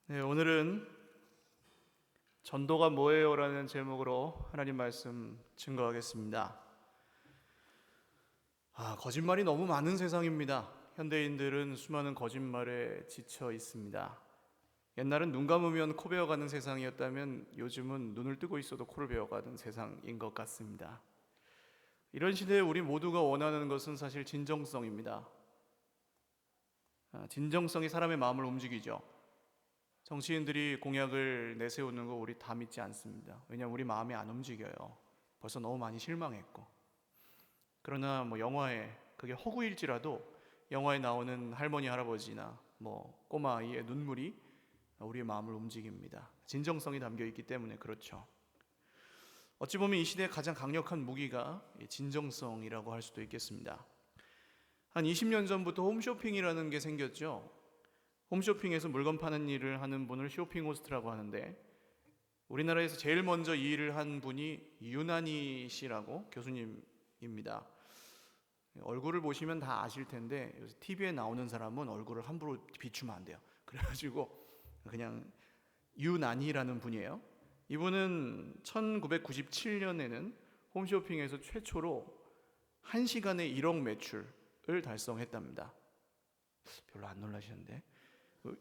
네, 오늘은 전도가 뭐예요? 라는 제목으로 하나님 말씀 증거하겠습니다. 거짓말이 너무 많은 세상입니다. 현대인들은 수많은 거짓말에 지쳐 있습니다. 옛날은 눈 감으면 코 베어가는 세상이었다면 요즘은 눈을 뜨고 있어도 코를 베어가는 세상인 것 같습니다. 이런 시대에 우리 모두가 원하는 것은 사실 진정성입니다. 진정성이 사람의 마음을 움직이죠. 정치인들이 공약을 내세우는 거 우리 다 믿지 않습니다. 왜냐하면 우리 마음이 안 움직여요. 벌써 너무 많이 실망했고. 그러나 영화에 그게 허구일지라도 영화에 나오는 할머니 할아버지나 꼬마 아이의 눈물이 우리의 마음을 움직입니다. 진정성이 담겨 있기 때문에 그렇죠. 어찌 보면 이 시대의 가장 강력한 무기가 진정성이라고 할 수도 있겠습니다. 한 20년 전부터 홈쇼핑이라는 게 생겼죠. 홈쇼핑에서 물건 파는 일을 하는 분을 쇼핑 호스트라고 하는데, 우리나라에서 제일 먼저 이 일을 한 분이 유난희 씨라고 교수님입니다. 얼굴을 보시면 다 아실 텐데 요새 TV에 나오는 사람은 얼굴을 함부로 비추면 안 돼요. 그래가지고 그냥 유난희라는 분이에요. 이분은 1997년에는 홈쇼핑에서 최초로 1시간에 1억 매출을 달성했답니다. 별로 안 놀라시는데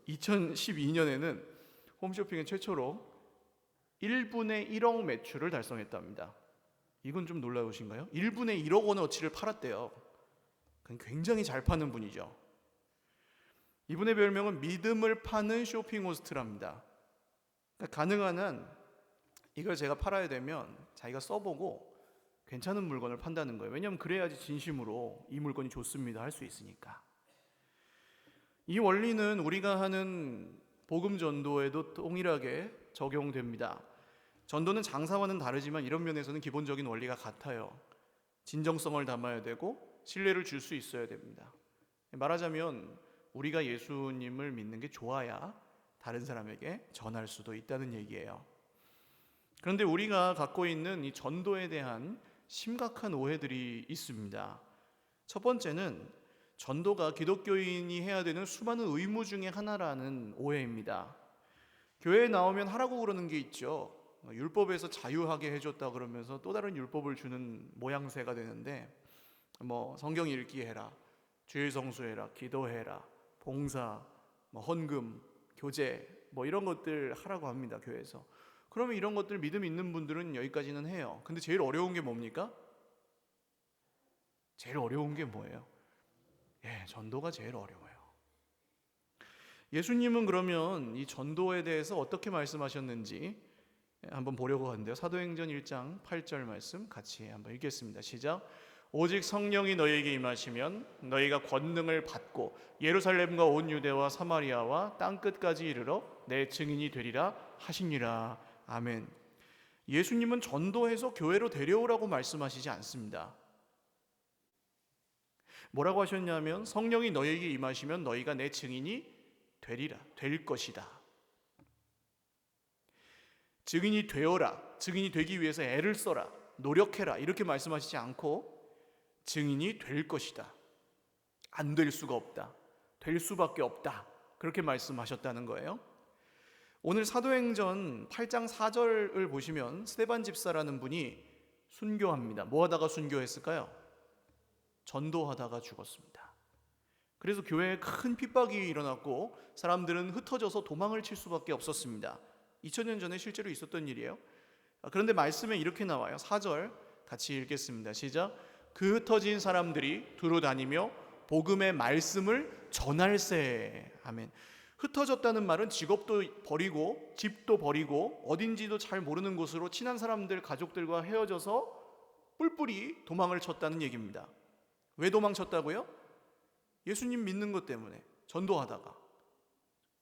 2012년에는 홈쇼핑의 최초로 1분에 1억 매출을 달성했답니다. 이건 좀 놀라우신가요? 1분에 1억 원어치를 팔았대요. 굉장히 잘 파는 분이죠. 이분의 별명은 믿음을 파는 쇼핑 호스트랍니다. 그러니까 가능한 한 이걸 제가 팔아야 되면 자기가 써보고 괜찮은 물건을 판다는 거예요. 왜냐하면 그래야지 진심으로 이 물건이 좋습니다 할 수 있으니까. 이 원리는 우리가 하는 복음 전도에도 동일하게 적용됩니다. 전도는 장사와는 다르지만 이런 면에서는 기본적인 원리가 같아요. 진정성을 담아야 되고 신뢰를 줄 수 있어야 됩니다. 말하자면 우리가 예수님을 믿는 게 좋아야 다른 사람에게 전할 수도 있다는 얘기예요. 그런데 우리가 갖고 있는 이 전도에 대한 심각한 오해들이 있습니다. 첫 번째는 전도가 기독교인이 해야 되는 수많은 의무 중에 하나라는 오해입니다. 교회에 나오면 하라고 그러는 게 있죠. 율법에서 자유하게 해줬다 그러면서 또 다른 율법을 주는 모양새가 되는데 성경 읽기 해라, 주일 성수해라, 기도해라, 봉사, 헌금, 교제 이런 것들 하라고 합니다. 교회에서. 그러면 이런 것들 믿음 있는 분들은 여기까지는 해요. 근데 제일 어려운 게 뭡니까? 제일 어려운 게 뭐예요? 전도가 제일 어려워요. 예수님은 그러면 이 전도에 대해서 어떻게 말씀하셨는지 한번 보려고 하는데요. 사도행전 1장 8절 말씀 같이 한번 읽겠습니다. 시작. 오직 성령이 너희에게 임하시면 너희가 권능을 받고 예루살렘과 온 유대와 사마리아와 땅끝까지 이르러 내 증인이 되리라 하시니라. 아멘. 예수님은 전도해서 교회로 데려오라고 말씀하시지 않습니다. 뭐라고 하셨냐면 성령이 너희에게 임하시면 너희가 내 증인이 되리라, 될 것이다. 증인이 되어라, 증인이 되기 위해서 애를 써라, 노력해라 이렇게 말씀하시지 않고 증인이 될 것이다, 안 될 수가 없다, 될 수밖에 없다 그렇게 말씀하셨다는 거예요. 오늘 사도행전 8장 4절을 보시면 스데반 집사라는 분이 순교합니다. 뭐 하다가 순교했을까요? 전도하다가 죽었습니다. 그래서 교회에 큰 핍박이 일어났고 사람들은 흩어져서 도망을 칠 수밖에 없었습니다. 2000년 전에 실제로 있었던 일이에요. 그런데 말씀에 이렇게 나와요. 4절 같이 읽겠습니다. 시작. 그 흩어진 사람들이 두루 다니며 복음의 말씀을 전할세. 아멘. 흩어졌다는 말은 직업도 버리고 집도 버리고 어딘지도 잘 모르는 곳으로 친한 사람들, 가족들과 헤어져서 뿔뿔이 도망을 쳤다는 얘기입니다. 왜 도망쳤다고요? 예수님 믿는 것 때문에 전도하다가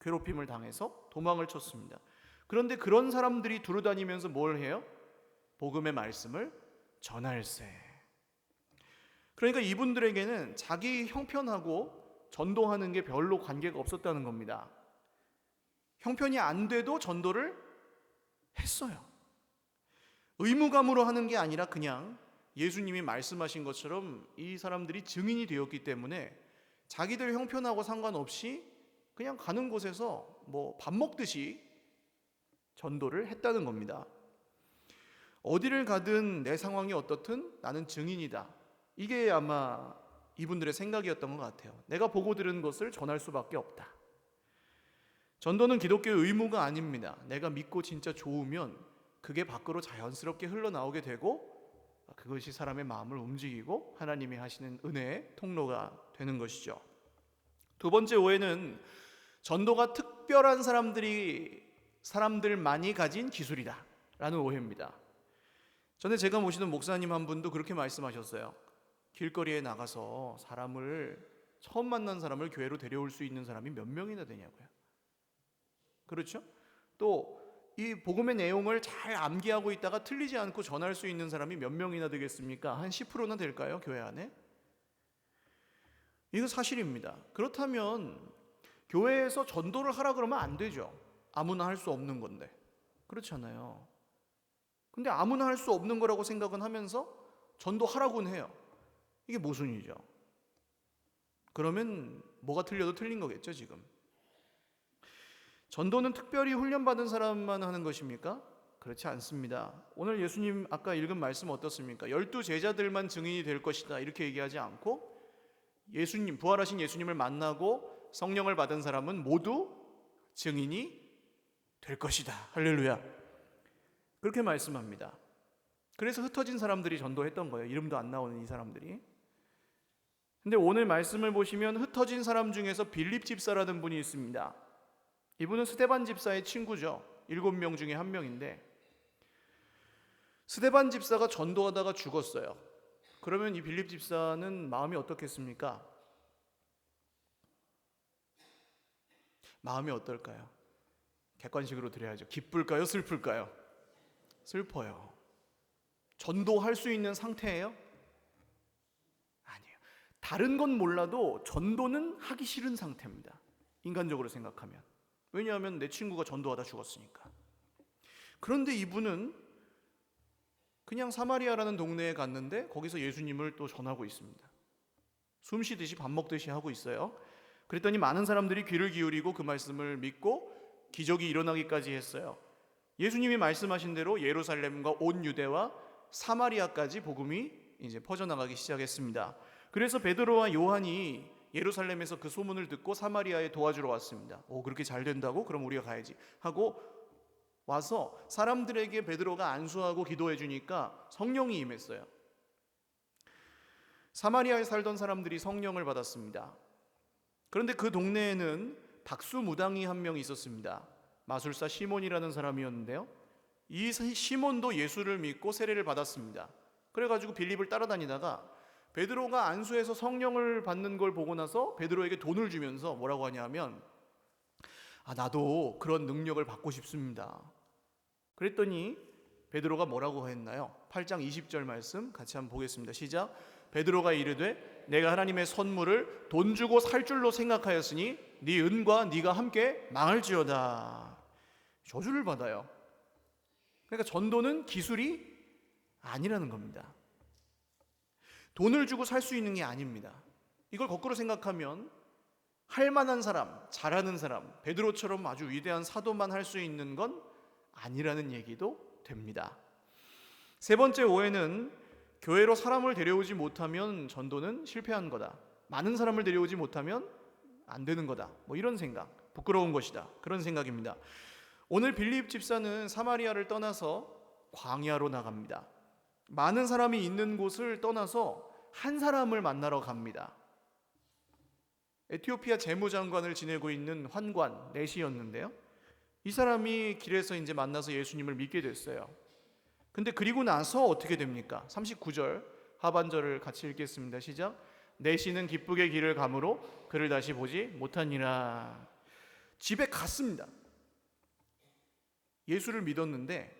괴롭힘을 당해서 도망을 쳤습니다. 그런데 그런 사람들이 두루다니면서 뭘 해요? 복음의 말씀을 전할세. 그러니까 이분들에게는 자기 형편하고 전도하는 게 별로 관계가 없었다는 겁니다. 형편이 안 돼도 전도를 했어요. 의무감으로 하는 게 아니라 그냥 예수님이 말씀하신 것처럼 이 사람들이 증인이 되었기 때문에 자기들 형편하고 상관없이 그냥 가는 곳에서 뭐 밥 먹듯이 전도를 했다는 겁니다. 어디를 가든 내 상황이 어떻든 나는 증인이다. 이게 아마 이분들의 생각이었던 것 같아요. 내가 보고 들은 것을 전할 수밖에 없다. 전도는 기독교의 의무가 아닙니다. 내가 믿고 진짜 좋으면 그게 밖으로 자연스럽게 흘러나오게 되고 그것이 사람의 마음을 움직이고 하나님이 하시는 은혜의 통로가 되는 것이죠. 두 번째 오해는 전도가 특별한 사람들만이 가진 기술이다 라는 오해입니다. 전에 제가 모시는 목사님 한 분도 그렇게 말씀하셨어요. 길거리에 나가서 처음 만난 사람을 교회로 데려올 수 있는 사람이 몇 명이나 되냐고요. 그렇죠? 또 이 복음의 내용을 잘 암기하고 있다가 틀리지 않고 전할 수 있는 사람이 몇 명이나 되겠습니까? 한 10%나 될까요? 교회 안에? 이거 사실입니다. 그렇다면 교회에서 전도를 하라 그러면 안 되죠. 아무나 할 수 없는 건데. 그렇잖아요. 근데 아무나 할 수 없는 거라고 생각은 하면서 전도하라고는 해요. 이게 모순이죠. 그러면 뭐가 틀려도 틀린 거겠죠, 지금. 전도는 특별히 훈련받은 사람만 하는 것입니까? 그렇지 않습니다. 오늘 예수님 아까 읽은 말씀 어떻습니까? 12 제자들만 증인이 될 것이다 이렇게 얘기하지 않고 부활하신 예수님을 만나고 성령을 받은 사람은 모두 증인이 될 것이다. 할렐루야. 그렇게 말씀합니다. 그래서 흩어진 사람들이 전도했던 거예요. 이름도 안 나오는 이 사람들이. 근데 오늘 말씀을 보시면 흩어진 사람 중에서 빌립 집사라는 분이 있습니다. 이분은 스데반 집사의 친구죠. 7명 중에 한 명인데 스데반 집사가 전도하다가 죽었어요. 그러면 이 빌립 집사는 마음이 어떻겠습니까? 마음이 어떨까요? 객관식으로 드려야죠. 기쁠까요? 슬플까요? 슬퍼요. 전도할 수 있는 상태예요? 아니에요. 다른 건 몰라도 전도는 하기 싫은 상태입니다. 인간적으로 생각하면. 왜냐하면 내 친구가 전도하다 죽었으니까. 그런데 이분은 그냥 사마리아라는 동네에 갔는데 거기서 예수님을 또 전하고 있습니다. 숨 쉬듯이 밥 먹듯이 하고 있어요. 그랬더니 많은 사람들이 귀를 기울이고 그 말씀을 믿고 기적이 일어나기까지 했어요. 예수님이 말씀하신 대로 예루살렘과 온 유대와 사마리아까지 복음이 이제 퍼져나가기 시작했습니다. 그래서 베드로와 요한이 예루살렘에서 그 소문을 듣고 사마리아에 도와주러 왔습니다. 그렇게 잘 된다고? 그럼 우리가 가야지 하고 와서 사람들에게 베드로가 안수하고 기도해 주니까 성령이 임했어요. 사마리아에 살던 사람들이 성령을 받았습니다. 그런데 그 동네에는 박수무당이 한 명 있었습니다. 마술사 시몬이라는 사람이었는데요. 이 시몬도 예수를 믿고 세례를 받았습니다. 그래가지고 빌립을 따라다니다가 베드로가 안수해서 성령을 받는 걸 보고 나서 베드로에게 돈을 주면서 뭐라고 하냐면 나도 그런 능력을 받고 싶습니다. 그랬더니 베드로가 뭐라고 했나요? 8장 20절 말씀 같이 한번 보겠습니다. 시작. 베드로가 이르되 내가 하나님의 선물을 돈 주고 살 줄로 생각하였으니 네 은과 네가 함께 망할지어다. 저주를 받아요. 그러니까 전도는 기술이 아니라는 겁니다. 돈을 주고 살 수 있는 게 아닙니다. 이걸 거꾸로 생각하면 할 만한 사람, 잘하는 사람, 베드로처럼 아주 위대한 사도만 할 수 있는 건 아니라는 얘기도 됩니다. 세 번째 오해는 교회로 사람을 데려오지 못하면 전도는 실패한 거다. 많은 사람을 데려오지 못하면 안 되는 거다. 이런 생각, 부끄러운 것이다. 그런 생각입니다. 오늘 빌립 집사는 사마리아를 떠나서 광야로 나갑니다. 많은 사람이 있는 곳을 떠나서 한 사람을 만나러 갑니다. 에티오피아 재무장관을 지내고 있는 환관 넷이었는데요. 이 사람이 길에서 이제 만나서 예수님을 믿게 됐어요. 근데 그리고 나서 어떻게 됩니까? 39절 하반절을 같이 읽겠습니다. 시작. 넷이는 기쁘게 길을 가므로 그를 다시 보지 못하니라. 집에 갔습니다. 예수를 믿었는데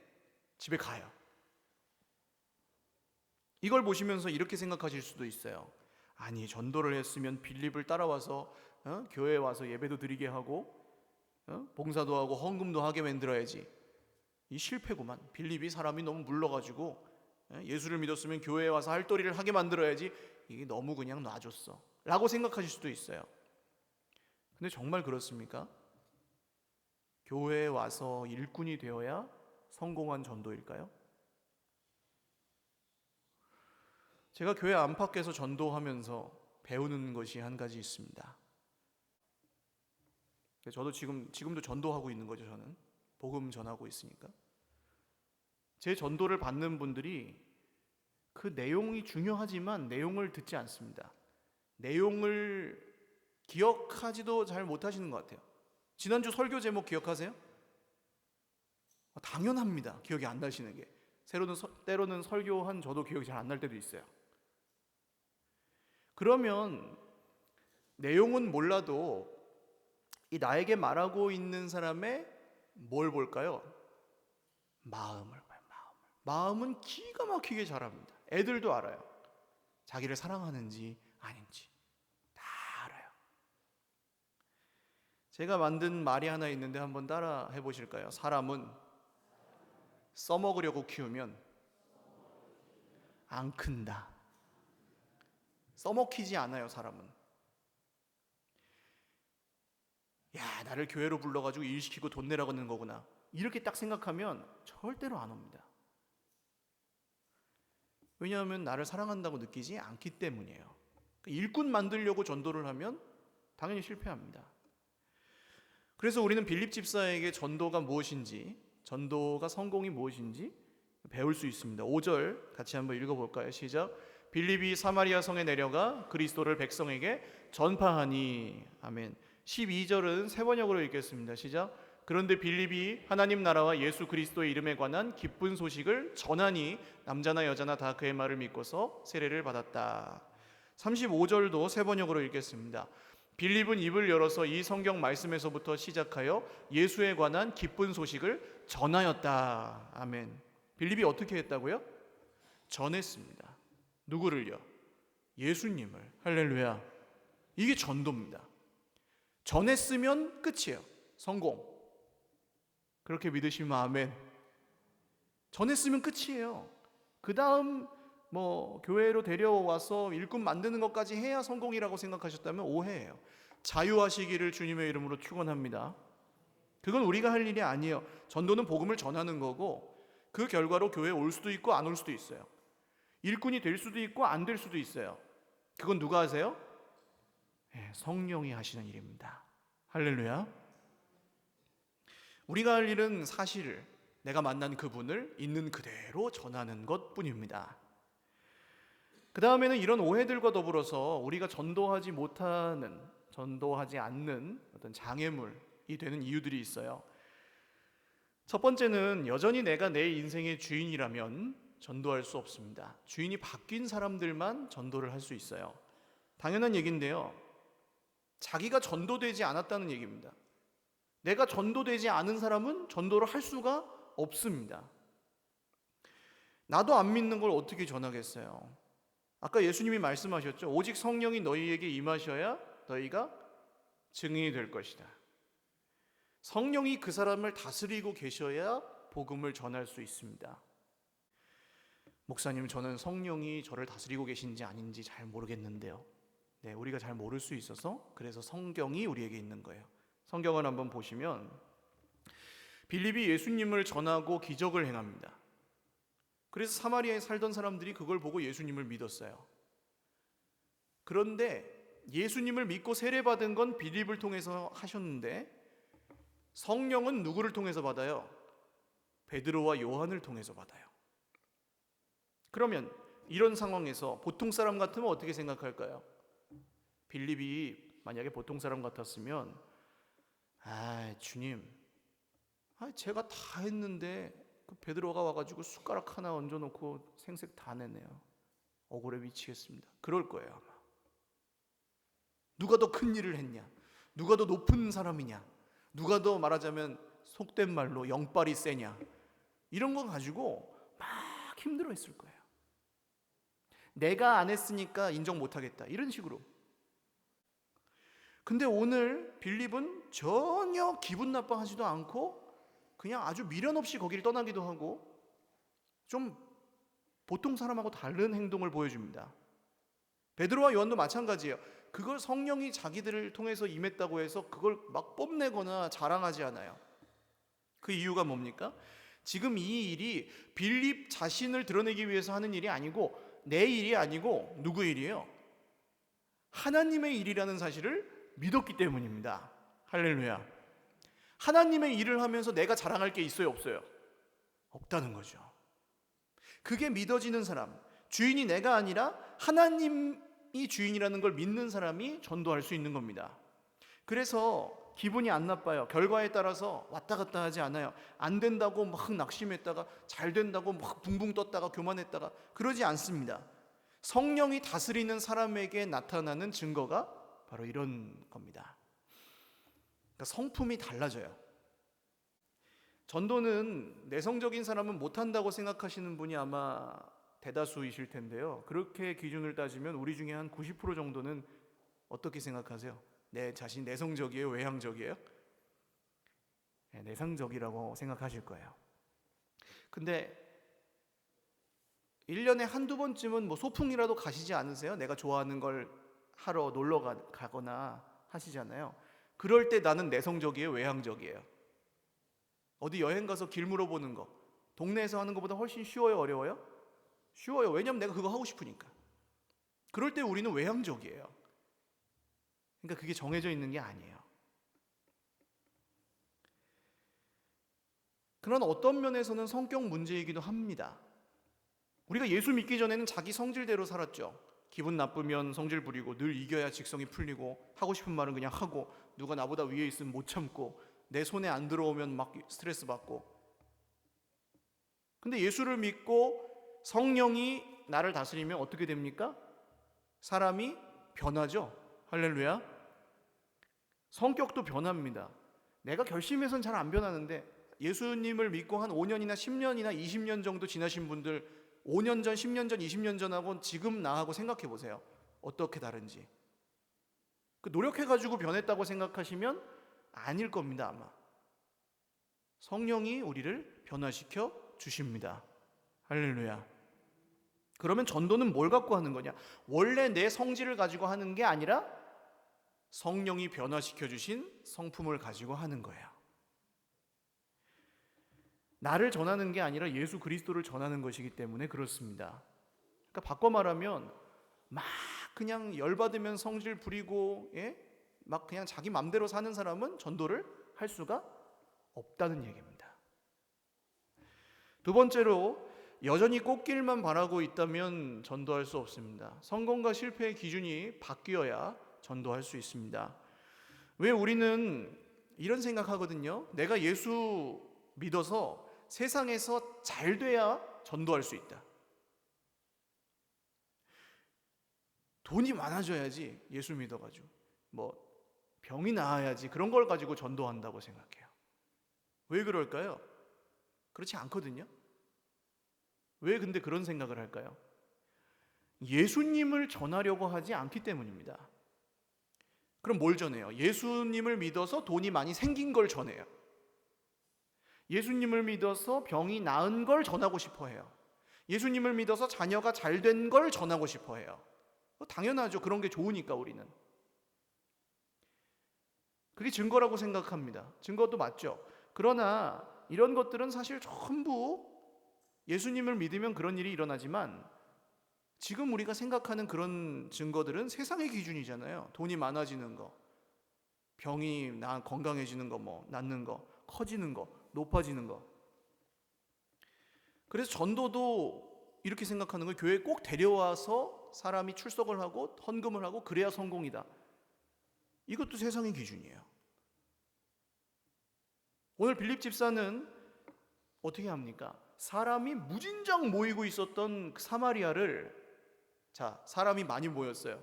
집에 가요. 이걸 보시면서 이렇게 생각하실 수도 있어요. 아니, 전도를 했으면 빌립을 따라와서 교회에 와서 예배도 드리게 하고 봉사도 하고 헌금도 하게 만들어야지. 이 실패구만. 빌립이 사람이 너무 물러가지고 예수를 믿었으면 교회에 와서 할도리를 하게 만들어야지. 이게 너무 그냥 놔줬어 라고 생각하실 수도 있어요. 근데 정말 그렇습니까? 교회에 와서 일꾼이 되어야 성공한 전도일까요? 제가 교회 안팎에서 전도하면서 배우는 것이 한 가지 있습니다. 저도 지금도 전도하고 있는 거죠. 저는 복음 전하고 있으니까. 제 전도를 받는 분들이 그 내용이 중요하지만 내용을 듣지 않습니다. 내용을 기억하지도 잘 못하시는 것 같아요. 지난주 설교 제목 기억하세요? 당연합니다. 기억이 안 나시는 게. 때로는 설교한 저도 기억이 잘 안 날 때도 있어요. 그러면 내용은 몰라도 이 나에게 말하고 있는 사람의 뭘 볼까요? 마음을 봐요. 마음은 기가 막히게 잘합니다. 애들도 알아요. 자기를 사랑하는지 아닌지 다 알아요. 제가 만든 말이 하나 있는데 한번 따라 해보실까요? 사람은 써먹으려고 키우면 안 큰다. 써먹히지 않아요. 사람은. 야, 나를 교회로 불러가지고 일시키고 돈 내라고 하는 거구나, 이렇게 딱 생각하면 절대로 안 옵니다. 왜냐하면 나를 사랑한다고 느끼지 않기 때문이에요. 일꾼 만들려고 전도를 하면 당연히 실패합니다. 그래서 우리는 빌립 집사에게 전도가 무엇인지, 전도가 성공이 무엇인지 배울 수 있습니다. 5절 같이 한번 읽어볼까요? 시작. 빌립이 사마리아 성에 내려가 그리스도를 백성에게 전파하니. 아멘. 12절은 세 번역으로 읽겠습니다. 시작. 그런데 빌립이 하나님 나라와 예수 그리스도의 이름에 관한 기쁜 소식을 전하니 남자나 여자나 다 그의 말을 믿고서 세례를 받았다. 35절도 세 번역으로 읽겠습니다. 빌립은 입을 열어서 이 성경 말씀에서부터 시작하여 예수에 관한 기쁜 소식을 전하였다. 아멘. 빌립이 어떻게 했다고요? 전했습니다. 누구를요? 예수님을. 할렐루야. 이게 전도입니다. 전했으면 끝이에요. 성공. 그렇게 믿으시면 아멘. 전했으면 끝이에요. 그 다음 교회로 데려와서 일꾼 만드는 것까지 해야 성공이라고 생각하셨다면 오해예요. 자유하시기를 주님의 이름으로 축원합니다. 그건 우리가 할 일이 아니에요. 전도는 복음을 전하는 거고, 그 결과로 교회에 올 수도 있고 안 올 수도 있어요. 일꾼이 될 수도 있고 안 될 수도 있어요. 그건 누가 하세요? 성령이 하시는 일입니다. 할렐루야. 우리가 할 일은 사실을, 내가 만난 그분을 있는 그대로 전하는 것뿐입니다. 그 다음에는 이런 오해들과 더불어서 우리가 전도하지 못하는, 전도하지 않는 어떤 장애물이 되는 이유들이 있어요. 첫 번째는 여전히 내가 내 인생의 주인이라면 전도할 수 없습니다. 주인이 바뀐 사람들만 전도를 할 수 있어요. 당연한 얘기인데요, 자기가 전도되지 않았다는 얘기입니다. 내가 전도되지 않은 사람은 전도를 할 수가 없습니다. 나도 안 믿는 걸 어떻게 전하겠어요? 아까 예수님이 말씀하셨죠. 오직 성령이 너희에게 임하셔야 너희가 증인이 될 것이다. 성령이 그 사람을 다스리고 계셔야 복음을 전할 수 있습니다. 목사님, 저는 성령이 저를 다스리고 계신지 아닌지 잘 모르겠는데요. 네, 우리가 잘 모를 수 있어서 그래서 성경이 우리에게 있는 거예요. 성경을 한번 보시면 빌립이 예수님을 전하고 기적을 행합니다. 그래서 사마리아에 살던 사람들이 그걸 보고 예수님을 믿었어요. 그런데 예수님을 믿고 세례받은 건 빌립을 통해서 하셨는데 성령은 누구를 통해서 받아요? 베드로와 요한을 통해서 받아요. 그러면 이런 상황에서 보통 사람 같으면 어떻게 생각할까요? 빌립이 만약에 보통 사람 같았으면 주님, 제가 다 했는데 그 베드로가 와가지고 숟가락 하나 얹어놓고 생색 다 내네요. 억울해 미치겠습니다. 그럴 거예요 아마. 누가 더 큰 일을 했냐? 누가 더 높은 사람이냐? 누가 더 말하자면 속된 말로 영빨이 세냐? 이런 거 가지고 막 힘들어했을 거예요. 내가 안 했으니까 인정 못하겠다, 이런 식으로. 근데 오늘 빌립은 전혀 기분 나빠하지도 않고 그냥 아주 미련 없이 거기를 떠나기도 하고 좀 보통 사람하고 다른 행동을 보여줍니다. 베드로와 요한도 마찬가지예요. 그걸 성령이 자기들을 통해서 임했다고 해서 그걸 막 뽐내거나 자랑하지 않아요. 그 이유가 뭡니까? 지금 이 일이 빌립 자신을 드러내기 위해서 하는 일이 아니고 내 일이 아니고 누구 일이에요? 하나님의 일이라는 사실을 믿었기 때문입니다. 할렐루야. 하나님의 일을 하면서 내가 자랑할 게 있어요, 없어요? 없다는 거죠. 그게 믿어지는 사람, 주인이 내가 아니라 하나님이 주인이라는 걸 믿는 사람이 전도할 수 있는 겁니다. 그래서 기분이 안 나빠요. 결과에 따라서 왔다 갔다 하지 않아요. 안 된다고 막 낙심했다가 잘 된다고 막 붕붕 떴다가 교만했다가 그러지 않습니다. 성령이 다스리는 사람에게 나타나는 증거가 바로 이런 겁니다. 그러니까 성품이 달라져요. 전도는 내성적인 사람은 못한다고 생각하시는 분이 아마 대다수이실 텐데요. 그렇게 기준을 따지면 우리 중에 한 90% 정도는 어떻게 생각하세요? 내 자신 내성적이에요? 외향적이에요? 네, 내성적이라고 생각하실 거예요. 근데 1년에 한두 번쯤은 뭐 소풍이라도 가시지 않으세요? 내가 좋아하는 걸 하러 놀러 가거나 하시잖아요. 그럴 때 나는 내성적이에요? 외향적이에요? 어디 여행 가서 길 물어보는 거 동네에서 하는 것보다 훨씬 쉬워요? 어려워요? 쉬워요. 왜냐면 내가 그거 하고 싶으니까. 그럴 때 우리는 외향적이에요. 그러니까 그게 정해져 있는 게 아니에요. 그런 어떤 면에서는 성격 문제이기도 합니다. 우리가 예수 믿기 전에는 자기 성질대로 살았죠. 기분 나쁘면 성질 부리고 늘 이겨야 직성이 풀리고 하고 싶은 말은 그냥 하고 누가 나보다 위에 있으면 못 참고 내 손에 안 들어오면 막 스트레스 받고. 근데 예수를 믿고 성령이 나를 다스리면 어떻게 됩니까? 사람이 변하죠. 할렐루야. 성격도 변합니다. 내가 결심해서는 잘 안 변하는데 예수님을 믿고 한 5년이나 10년이나 20년 정도 지나신 분들 5년 전, 10년 전, 20년 전하고 지금 나하고 생각해 보세요. 어떻게 다른지. 노력해가지고 변했다고 생각하시면 아닐 겁니다, 아마. 성령이 우리를 변화시켜 주십니다. 할렐루야. 그러면 전도는 뭘 갖고 하는 거냐? 원래 내 성질을 가지고 하는 게 아니라 성령이 변화시켜 주신 성품을 가지고 하는 거예요. 나를 전하는 게 아니라 예수 그리스도를 전하는 것이기 때문에 그렇습니다. 그러니까 바꿔 말하면 막 그냥 열받으면 성질 부리고 막 그냥 자기 맘대로 사는 사람은 전도를 할 수가 없다는 얘기입니다. 두 번째로 여전히 꽃길만 바라고 있다면 전도할 수 없습니다. 성공과 실패의 기준이 바뀌어야 전도할 수 있습니다. 왜 우리는 이런 생각하거든요. 내가 예수 믿어서 세상에서 잘 돼야 전도할 수 있다. 돈이 많아져야지 예수 믿어가지고 뭐 병이 나아야지 그런 걸 가지고 전도한다고 생각해요. 왜 그럴까요? 그렇지 않거든요. 왜 근데 그런 생각을 할까요? 예수님을 전하려고 하지 않기 때문입니다. 그럼 뭘 전해요? 예수님을 믿어서 돈이 많이 생긴 걸 전해요. 예수님을 믿어서 병이 나은 걸 전하고 싶어 해요. 예수님을 믿어서 자녀가 잘 된 걸 전하고 싶어 해요. 당연하죠. 그런 게 좋으니까 우리는. 그게 증거라고 생각합니다. 증거도 맞죠. 그러나 이런 것들은 사실 전부 예수님을 믿으면 그런 일이 일어나지만 지금 우리가 생각하는 그런 증거들은 세상의 기준이잖아요. 돈이 많아지는 거, 병이 건강해지는 거, 뭐 낫는 거, 커지는 거, 높아지는 거. 그래서 전도도 이렇게 생각하는 거예요. 교회에 꼭 데려와서 사람이 출석을 하고 헌금을 하고 그래야 성공이다. 이것도 세상의 기준이에요. 오늘 빌립 집사는 어떻게 합니까? 사람이 무진장 모이고 있었던 사마리아를, 자, 사람이 많이 모였어요.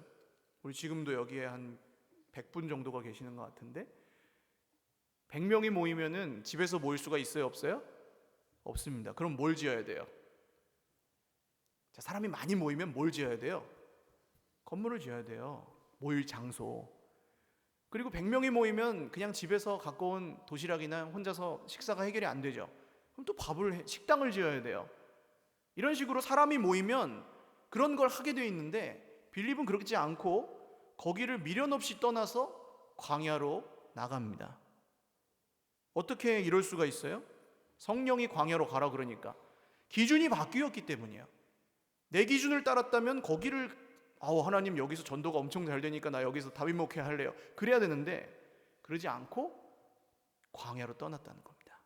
우리 지금도 여기에 한 100분 정도가 계시는 것 같은데 100명이 모이면은 집에서 모일 수가 있어요? 없어요? 없습니다. 그럼 뭘 지어야 돼요? 자, 사람이 많이 모이면 뭘 지어야 돼요? 건물을 지어야 돼요. 모일 장소. 그리고 100명이 모이면 그냥 집에서 갖고 온 도시락이나 혼자서 식사가 해결이 안 되죠. 그럼 또 식당을 지어야 돼요. 이런 식으로 사람이 모이면 그런 걸 하게 돼 있는데 빌립은 그렇지 않고 거기를 미련 없이 떠나서 광야로 나갑니다. 어떻게 이럴 수가 있어요? 성령이 광야로 가라 그러니까 기준이 바뀌었기 때문이에요. 내 기준을 따랐다면 거기를 하나님 여기서 전도가 엄청 잘 되니까 나 여기서 다윗 목회 할래요. 그래야 되는데 그러지 않고 광야로 떠났다는 겁니다.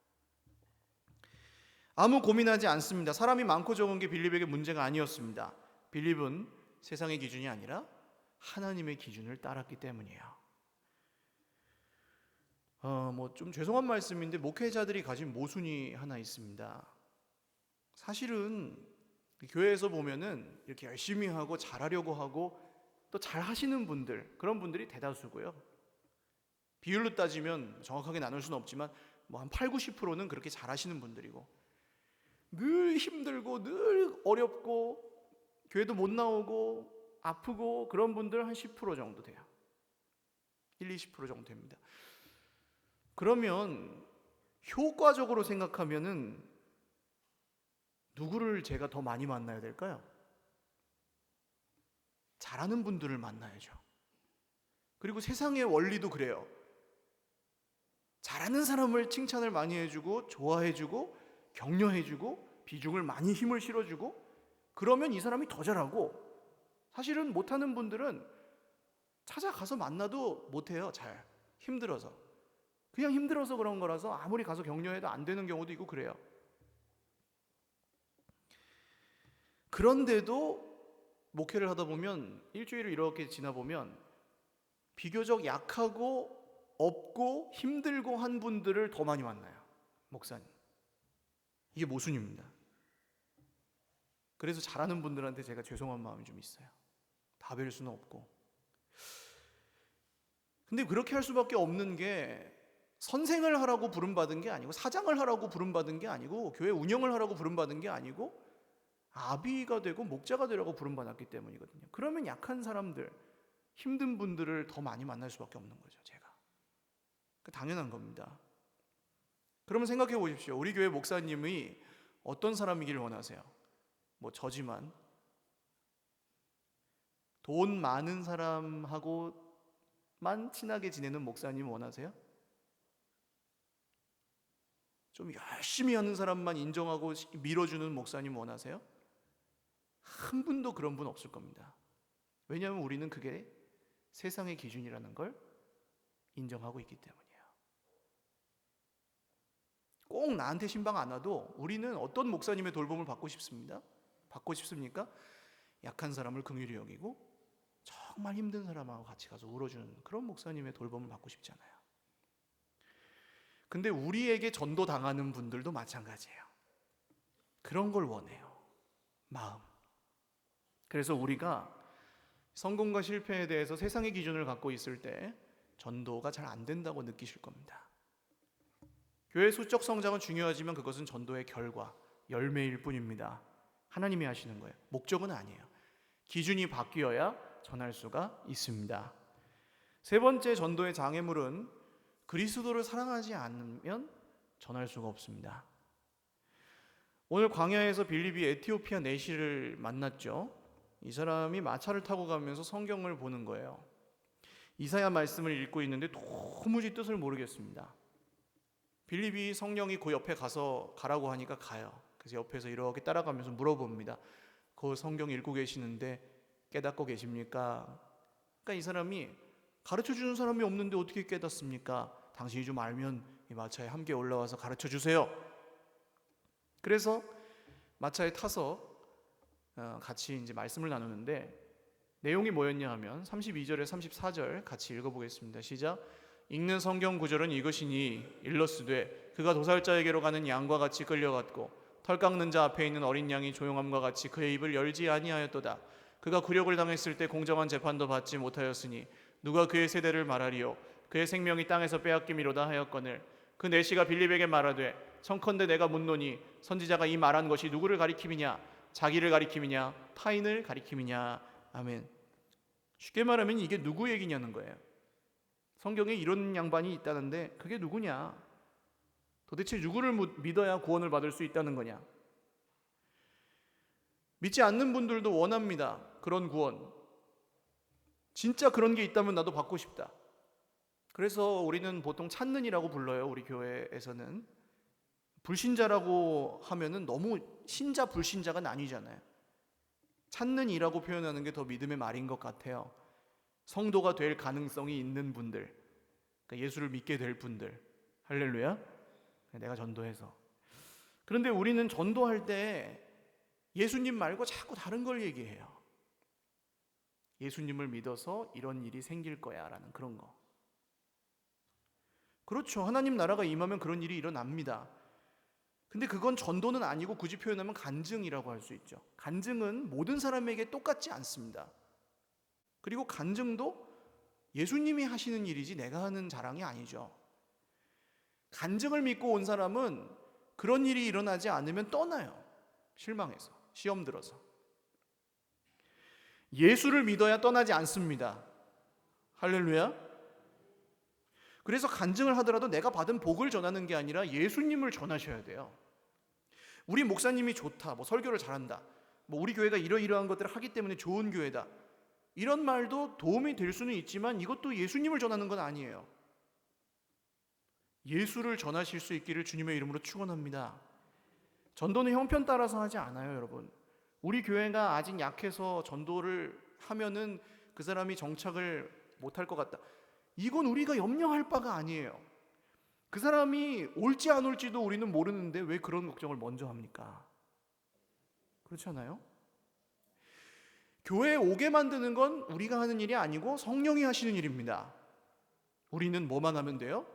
아무 고민하지 않습니다. 사람이 많고 적은 게 빌립에게 문제가 아니었습니다. 빌립은 세상의 기준이 아니라 하나님의 기준을 따랐기 때문이에요. 좀 죄송한 말씀인데 목회자들이 가진 모순이 하나 있습니다. 사실은 교회에서 보면은 이렇게 열심히 하고 잘하려고 하고 또 잘하시는 분들, 그런 분들이 대다수고요. 비율로 따지면 정확하게 나눌 수는 없지만 한 8, 90%는 그렇게 잘하시는 분들이고, 늘 힘들고 늘 어렵고 교회도 못 나오고 아프고 그런 분들 한 10% 정도 돼요. 1, 20% 정도 됩니다. 그러면 효과적으로 생각하면은 누구를 제가 더 많이 만나야 될까요? 잘하는 분들을 만나야죠. 그리고 세상의 원리도 그래요. 잘하는 사람을 칭찬을 많이 해주고 좋아해주고 격려해주고 비중을 많이 힘을 실어주고, 그러면 이 사람이 더 잘하고, 사실은 못하는 분들은 찾아가서 만나도 못해요. 잘 힘들어서, 그냥 힘들어서 그런 거라서 아무리 가서 격려해도 안 되는 경우도 있고 그래요. 그런데도 목회를 하다 보면 일주일을 이렇게 지나보면 비교적 약하고 없고 힘들고 한 분들을 더 많이 만나요. 목사님, 이게 모순입니다. 그래서 잘하는 분들한테 제가 죄송한 마음이 좀 있어요. 다 뵐 수는 없고. 근데 그렇게 할 수밖에 없는 게, 선생을 하라고 부름받은 게 아니고 사장을 하라고 부름받은 게 아니고 교회 운영을 하라고 부름받은 게 아니고 아비가 되고 목자가 되라고 부름받았기 때문이거든요. 그러면 약한 사람들, 힘든 분들을 더 많이 만날 수밖에 없는 거죠. 제가 당연한 겁니다. 그러면 생각해 보십시오. 우리 교회 목사님이 어떤 사람이길 원하세요? 저지만 돈 많은 사람하고만 친하게 지내는 목사님 원하세요? 좀 열심히 하는 사람만 인정하고 밀어주는 목사님 원하세요? 한 분도 그런 분 없을 겁니다. 왜냐하면 우리는 그게 세상의 기준이라는 걸 인정하고 있기 때문이에요. 꼭 나한테 신방 안 와도 우리는 어떤 목사님의 돌봄을 받고 싶습니다. 받고 싶습니까? 약한 사람을 긍휼히 여기고 정말 힘든 사람하고 같이 가서 울어주는 그런 목사님의 돌봄을 받고 싶잖아요. 근데 우리에게 전도당하는 분들도 마찬가지예요. 그런 걸 원해요. 마음. 그래서 우리가 성공과 실패에 대해서 세상의 기준을 갖고 있을 때 전도가 잘 안 된다고 느끼실 겁니다. 교회 수적 성장은 중요하지만 그것은 전도의 결과, 열매일 뿐입니다. 하나님이 하시는 거예요. 목적은 아니에요. 기준이 바뀌어야 전할 수가 있습니다. 세 번째 전도의 장애물은 그리스도를 사랑하지 않으면 전할 수가 없습니다. 오늘 광야에서 빌립이 에티오피아 내시를 만났죠. 이 사람이 마차를 타고 가면서 성경을 보는 거예요. 이사야 말씀을 읽고 있는데 도무지 뜻을 모르겠습니다. 빌립이 성령이 그 옆에 가서 가라고 하니까 가요. 그래서 옆에서 이렇게 따라가면서 물어봅니다. 그 성경 읽고 계시는데 깨닫고 계십니까? 그러니까 이 사람이 가르쳐주는 사람이 없는데 어떻게 깨닫습니까? 당신이 좀 알면 이 마차에 함께 올라와서 가르쳐주세요. 그래서 마차에 타서 같이 이제 말씀을 나누는데, 내용이 뭐였냐 하면 32절에 34절 같이 읽어보겠습니다. 시작. 읽는 성경 구절은 이것이니 일러스되 그가 도살자에게로 가는 양과 같이 끌려갔고 털 깎는 자 앞에 있는 어린 양이 조용함과 같이 그의 입을 열지 아니하였도다. 그가 굴욕을 당했을 때 공정한 재판도 받지 못하였으니 누가 그의 세대를 말하리요. 그의 생명이 땅에서 빼앗김이로다 하였거늘 그 내시가 빌립에게 말하되 청컨대 내가 묻노니 선지자가 이 말한 것이 누구를 가리킴이냐? 자기를 가리킴이냐? 타인을 가리킴이냐? 아멘. 쉽게 말하면 이게 누구 얘기냐는 거예요. 성경에 이런 양반이 있다는데 그게 누구냐? 도대체 누구를 믿어야 구원을 받을 수 있다는 거냐? 믿지 않는 분들도 원합니다. 그런 구원. 진짜 그런 게 있다면 나도 받고 싶다. 그래서 우리는 보통 찾는 이라고 불러요. 우리 교회에서는. 불신자라고 하면은 너무 신자 불신자가 나뉘잖아요. 찾는 이라고 표현하는 게 더 믿음의 말인 것 같아요. 성도가 될 가능성이 있는 분들, 그러니까 예수를 믿게 될 분들. 할렐루야. 내가 전도해서. 그런데 우리는 전도할 때 예수님 말고 자꾸 다른 걸 얘기해요. 예수님을 믿어서 이런 일이 생길 거야 라는 그런 거. 그렇죠. 하나님 나라가 임하면 그런 일이 일어납니다. 근데 그건 전도는 아니고 굳이 표현하면 간증이라고 할 수 있죠. 간증은 모든 사람에게 똑같지 않습니다. 그리고 간증도 예수님이 하시는 일이지 내가 하는 자랑이 아니죠. 간증을 믿고 온 사람은 그런 일이 일어나지 않으면 떠나요. 실망해서, 시험 들어서. 예수를 믿어야 떠나지 않습니다. 할렐루야. 그래서 간증을 하더라도 내가 받은 복을 전하는 게 아니라 예수님을 전하셔야 돼요. 우리 목사님이 좋다, 설교를 잘한다, 우리 교회가 이러이러한 것들을 하기 때문에 좋은 교회다, 이런 말도 도움이 될 수는 있지만 이것도 예수님을 전하는 건 아니에요. 예수를 전하실 수 있기를 주님의 이름으로 축원합니다. 전도는 형편 따라서 하지 않아요, 여러분. 우리 교회가 아직 약해서 전도를 하면은 그 사람이 정착을 못할 것 같다, 이건 우리가 염려할 바가 아니에요. 그 사람이 올지 안 올지도 우리는 모르는데 왜 그런 걱정을 먼저 합니까? 그렇지 않아요? 교회에 오게 만드는 건 우리가 하는 일이 아니고 성령이 하시는 일입니다. 우리는 뭐만 하면 돼요?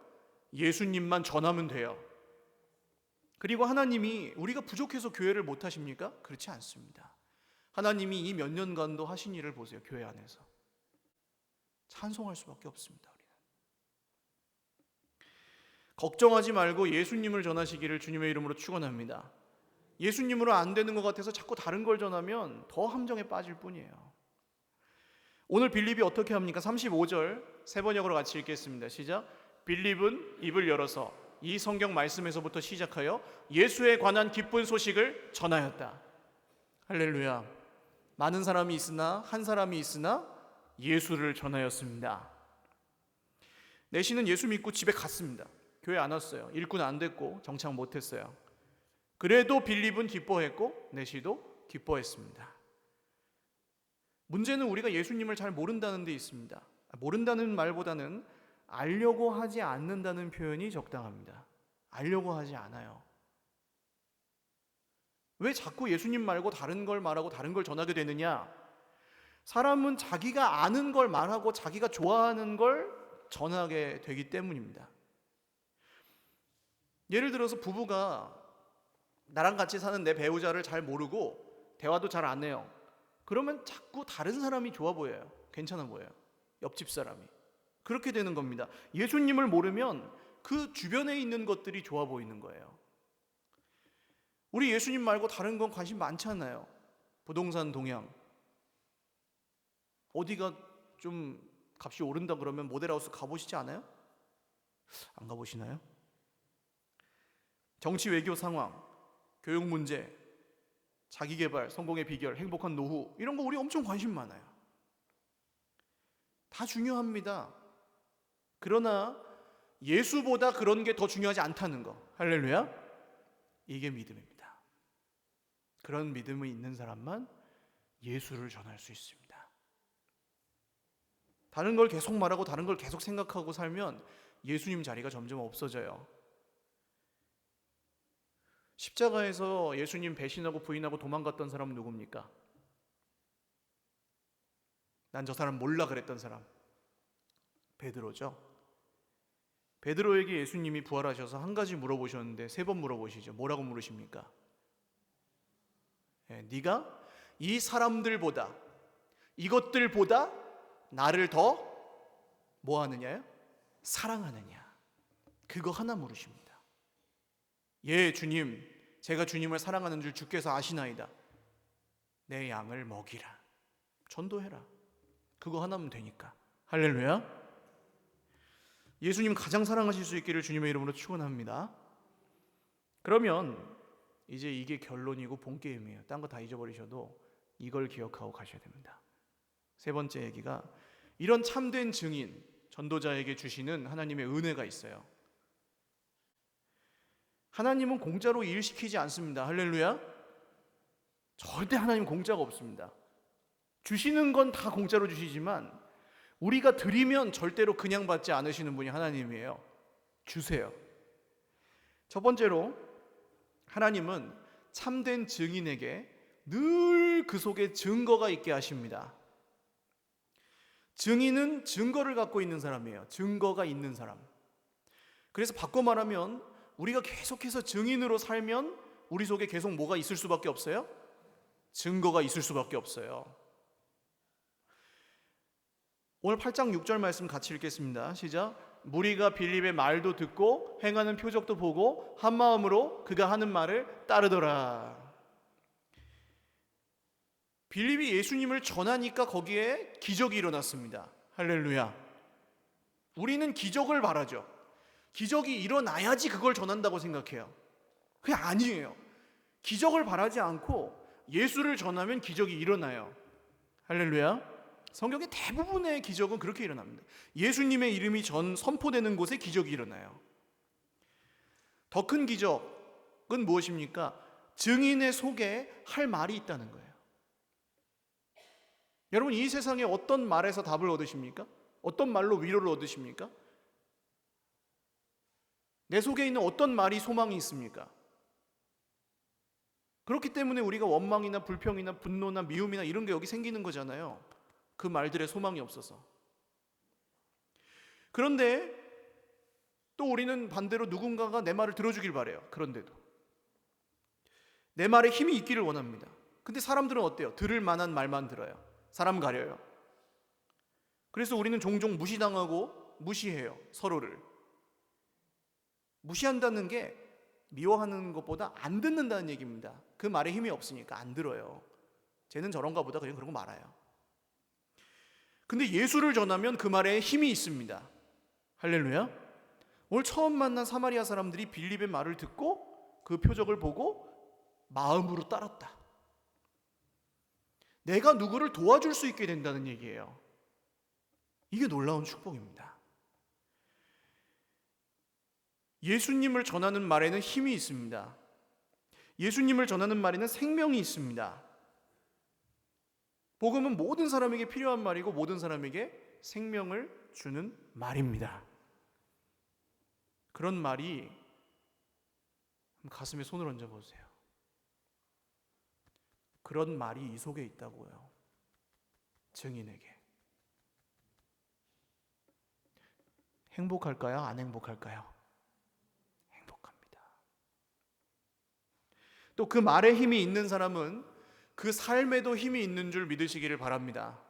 예수님만 전하면 돼요. 그리고 하나님이 우리가 부족해서 교회를 못 하십니까? 그렇지 않습니다. 하나님이 이 몇 년간도 하신 일을 보세요. 교회 안에서 찬송할 수밖에 없습니다. 우리는 걱정하지 말고 예수님을 전하시기를 주님의 이름으로 축원합니다. 예수님으로 안 되는 것 같아서 자꾸 다른 걸 전하면 더 함정에 빠질 뿐이에요. 오늘 빌립이 어떻게 합니까? 35절 세 번역으로 같이 읽겠습니다. 시작. 빌립은 입을 열어서 이 성경 말씀에서부터 시작하여 예수에 관한 기쁜 소식을 전하였다. 할렐루야. 많은 사람이 있으나 한 사람이 있으나 예수를 전하였습니다. 내시는 예수 믿고 집에 갔습니다. 교회 안 왔어요. 일꾼 안 됐고 정착 못했어요. 그래도 빌립은 기뻐했고 내시도 기뻐했습니다. 문제는 우리가 예수님을 잘 모른다는 데 있습니다. 모른다는 말보다는 알려고 하지 않는다는 표현이 적당합니다. 알려고 하지 않아요. 왜 자꾸 예수님 말고 다른 걸 말하고 다른 걸 전하게 되느냐? 사람은 자기가 아는 걸 말하고 자기가 좋아하는 걸 전하게 되기 때문입니다. 예를 들어서 부부가 나랑 같이 사는 내 배우자를 잘 모르고 대화도 잘 안 해요. 그러면 자꾸 다른 사람이 좋아 보여요. 괜찮아 보여요. 옆집 사람이. 그렇게 되는 겁니다. 예수님을 모르면 그 주변에 있는 것들이 좋아 보이는 거예요. 우리 예수님 말고 다른 건 관심 많잖아요. 부동산 동향. 어디가 좀 값이 오른다 그러면 모델하우스 가보시지 않아요? 안 가보시나요? 정치 외교 상황, 교육 문제, 자기개발, 성공의 비결, 행복한 노후, 이런 거 우리 엄청 관심 많아요. 다 중요합니다. 그러나 예수보다 그런 게 더 중요하지 않다는 거. 할렐루야. 이게 믿음입니다. 그런 믿음이 있는 사람만 예수를 전할 수 있습니다. 다른 걸 계속 말하고 다른 걸 계속 생각하고 살면 예수님 자리가 점점 없어져요. 십자가에서 예수님 배신하고 부인하고 도망갔던 사람은 누굽니까? 난 저 사람 몰라 그랬던 사람, 베드로죠. 베드로에게 예수님이 부활하셔서 한 가지 물어보셨는데 세 번 물어보시죠. 뭐라고 물으십니까? 네가 이 사람들보다, 이것들보다 나를 더 뭐하느냐요? 사랑하느냐? 그거 하나 물으십니다. 예, 주님, 제가 주님을 사랑하는 줄 주께서 아시나이다. 내 양을 먹이라. 전도해라. 그거 하나면 되니까. 할렐루야. 예수님 가장 사랑하실 수 있기를 주님의 이름으로 축원합니다. 그러면 이제 이게 결론이고 본게임이에요. 딴 거 다 잊어버리셔도 이걸 기억하고 가셔야 됩니다. 세 번째 얘기가 이런 참된 증인, 전도자에게 주시는 하나님의 은혜가 있어요. 하나님은 공짜로 일시키지 않습니다. 할렐루야. 절대 하나님 공짜가 없습니다. 주시는 건 다 공짜로 주시지만 우리가 드리면 절대로 그냥 받지 않으시는 분이 하나님이에요. 주세요. 첫 번째로 하나님은 참된 증인에게 늘 그 속에 증거가 있게 하십니다. 증인은 증거를 갖고 있는 사람이에요. 증거가 있는 사람. 그래서 바꿔 말하면 우리가 계속해서 증인으로 살면 우리 속에 계속 뭐가 있을 수밖에 없어요? 증거가 있을 수밖에 없어요. 오늘 8장 6절 말씀 같이 읽겠습니다. 시작. 무리가 빌립의 말도 듣고 행하는 표적도 보고 한 마음으로 그가 하는 말을 따르더라. 빌립이 예수님을 전하니까 거기에 기적이 일어났습니다. 할렐루야. 우리는 기적을 바라죠. 기적이 일어나야지 그걸 전한다고 생각해요. 그게 아니에요. 기적을 바라지 않고 예수를 전하면 기적이 일어나요. 할렐루야. 성경의 대부분의 기적은 그렇게 일어납니다. 예수님의 이름이 선포되는 곳에 기적이 일어나요. 더 큰 기적은 무엇입니까? 증인의 속에 할 말이 있다는 거예요. 여러분, 이 세상에 어떤 말에서 답을 얻으십니까? 어떤 말로 위로를 얻으십니까? 내 속에 있는 어떤 말이 소망이 있습니까? 그렇기 때문에 우리가 원망이나 불평이나 분노나 미움이나 이런 게 여기 생기는 거잖아요. 그 말들의 소망이 없어서. 그런데 또 우리는 반대로 누군가가 내 말을 들어주길 바래요. 그런데도 내 말에 힘이 있기를 원합니다. 근데 사람들은 어때요? 들을 만한 말만 들어요. 사람 가려요. 그래서 우리는 종종 무시당하고 무시해요. 서로를. 무시한다는 게 미워하는 것보다 안 듣는다는 얘기입니다. 그 말에 힘이 없으니까 안 들어요. 쟤는 저런가 보다 그냥 그러고 말아요. 근데 예수를 전하면 그 말에 힘이 있습니다. 할렐루야. 오늘 처음 만난 사마리아 사람들이 빌립의 말을 듣고 그 표적을 보고 마음으로 따랐다. 내가 누구를 도와줄 수 있게 된다는 얘기예요. 이게 놀라운 축복입니다. 예수님을 전하는 말에는 힘이 있습니다. 예수님을 전하는 말에는 생명이 있습니다. 복음은 모든 사람에게 필요한 말이고 모든 사람에게 생명을 주는 말입니다. 그런 말이 가슴에 손을 얹어 보세요. 그런 말이 이 속에 있다고요. 증인에게. 행복할까요? 안 행복할까요? 행복합니다. 또 그 말에 힘이 있는 사람은 그 삶에도 힘이 있는 줄 믿으시기를 바랍니다.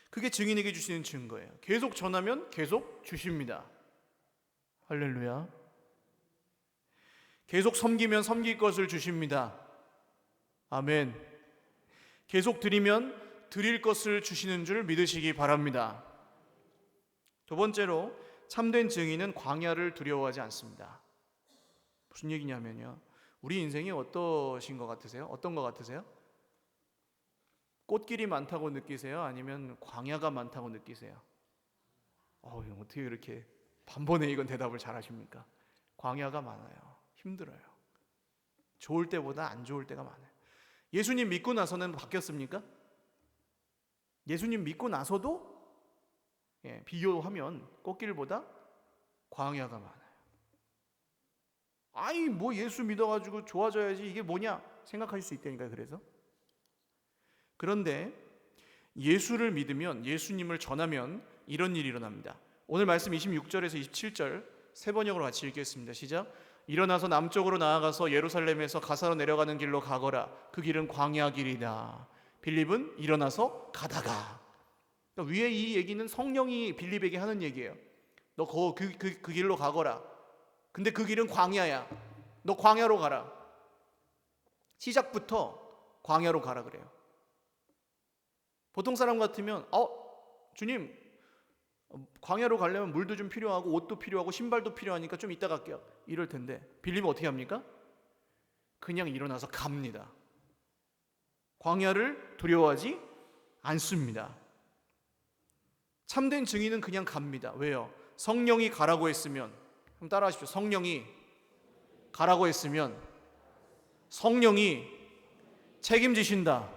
그게 증인에게 주시는 증거예요. 계속 전하면 계속 주십니다. 할렐루야. 계속 섬기면 섬길 것을 주십니다. 아멘. 계속 드리면 드릴 것을 주시는 줄 믿으시기 바랍니다. 두 번째로 참된 증인은 광야를 두려워하지 않습니다. 무슨 얘기냐면요, 우리 인생이 어떠신 것 같으세요? 어떤 것 같으세요? 꽃길이 많다고 느끼세요? 아니면 광야가 많다고 느끼세요? 어떻게 이렇게 반번에 이건 대답을 잘하십니까? 광야가 많아요. 힘들어요. 좋을 때보다 안 좋을 때가 많아요. 예수님 믿고 나서는 바뀌었습니까? 예수님 믿고 나서도 비교하면 꽃길보다 광야가 많아요. 아니 뭐 예수 믿어가지고 좋아져야지 이게 뭐냐 생각하실 수 있다니까요. 그런데 예수를 믿으면, 예수님을 전하면 이런 일이 일어납니다. 오늘 말씀 26절에서 27절 세 번역으로 같이 읽겠습니다. 시작. 일어나서 남쪽으로 나아가서 예루살렘에서 가사로 내려가는 길로 가거라. 그 길은 광야 길이다. 빌립은 일어나서 가다가. 그러니까 위에 이 얘기는 성령이 빌립에게 하는 얘기예요. 너 그 길로 가거라. 근데 그 길은 광야야. 너 광야로 가라. 시작부터 광야로 가라 그래요. 보통 사람 같으면 주님 광야로 가려면 물도 좀 필요하고 옷도 필요하고 신발도 필요하니까 좀 이따 갈게요 이럴 텐데, 빌립은 어떻게 합니까? 그냥 일어나서 갑니다. 광야를 두려워하지 않습니다. 참된 증인은 그냥 갑니다. 왜요? 성령이 가라고 했으면, 그럼 따라하십시오. 성령이 가라고 했으면 성령이 책임지신다.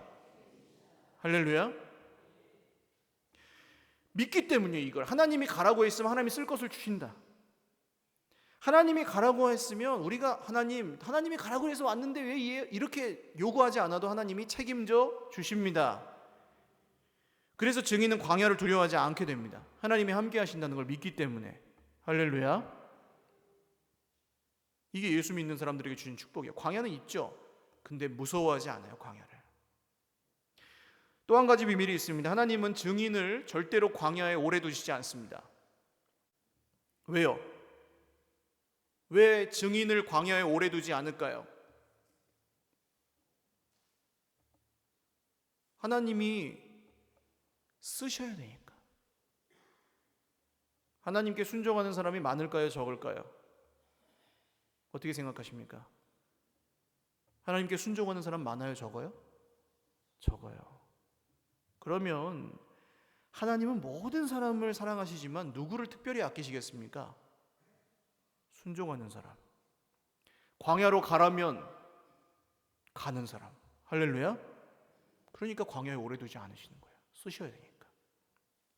할렐루야. 믿기 때문에 이걸 하나님이 가라고 했으면 하나님이 쓸 것을 주신다. 하나님이 가라고 했으면 우리가 하나님이 가라고 해서 왔는데 왜 이렇게 요구하지 않아도 하나님이 책임져 주십니다. 그래서 증인은 광야를 두려워하지 않게 됩니다. 하나님이 함께 하신다는 걸 믿기 때문에. 할렐루야. 이게 예수 믿는 사람들에게 주신 축복이에요. 광야는 있죠. 근데 무서워하지 않아요, 광야를. 또 한 가지 비밀이 있습니다. 하나님은 증인을 절대로 광야에 오래 두시지 않습니다. 왜요? 왜 증인을 광야에 오래 두지 않을까요? 하나님이 쓰셔야 되니까. 하나님께 순종하는 사람이 많을까요? 적을까요? 어떻게 생각하십니까? 하나님께 순종하는 사람 많아요? 적어요? 적어요. 그러면 하나님은 모든 사람을 사랑하시지만 누구를 특별히 아끼시겠습니까? 순종하는 사람. 광야로 가라면 가는 사람. 할렐루야. 그러니까 광야에 오래 두지 않으시는 거예요. 쓰셔야 되니까.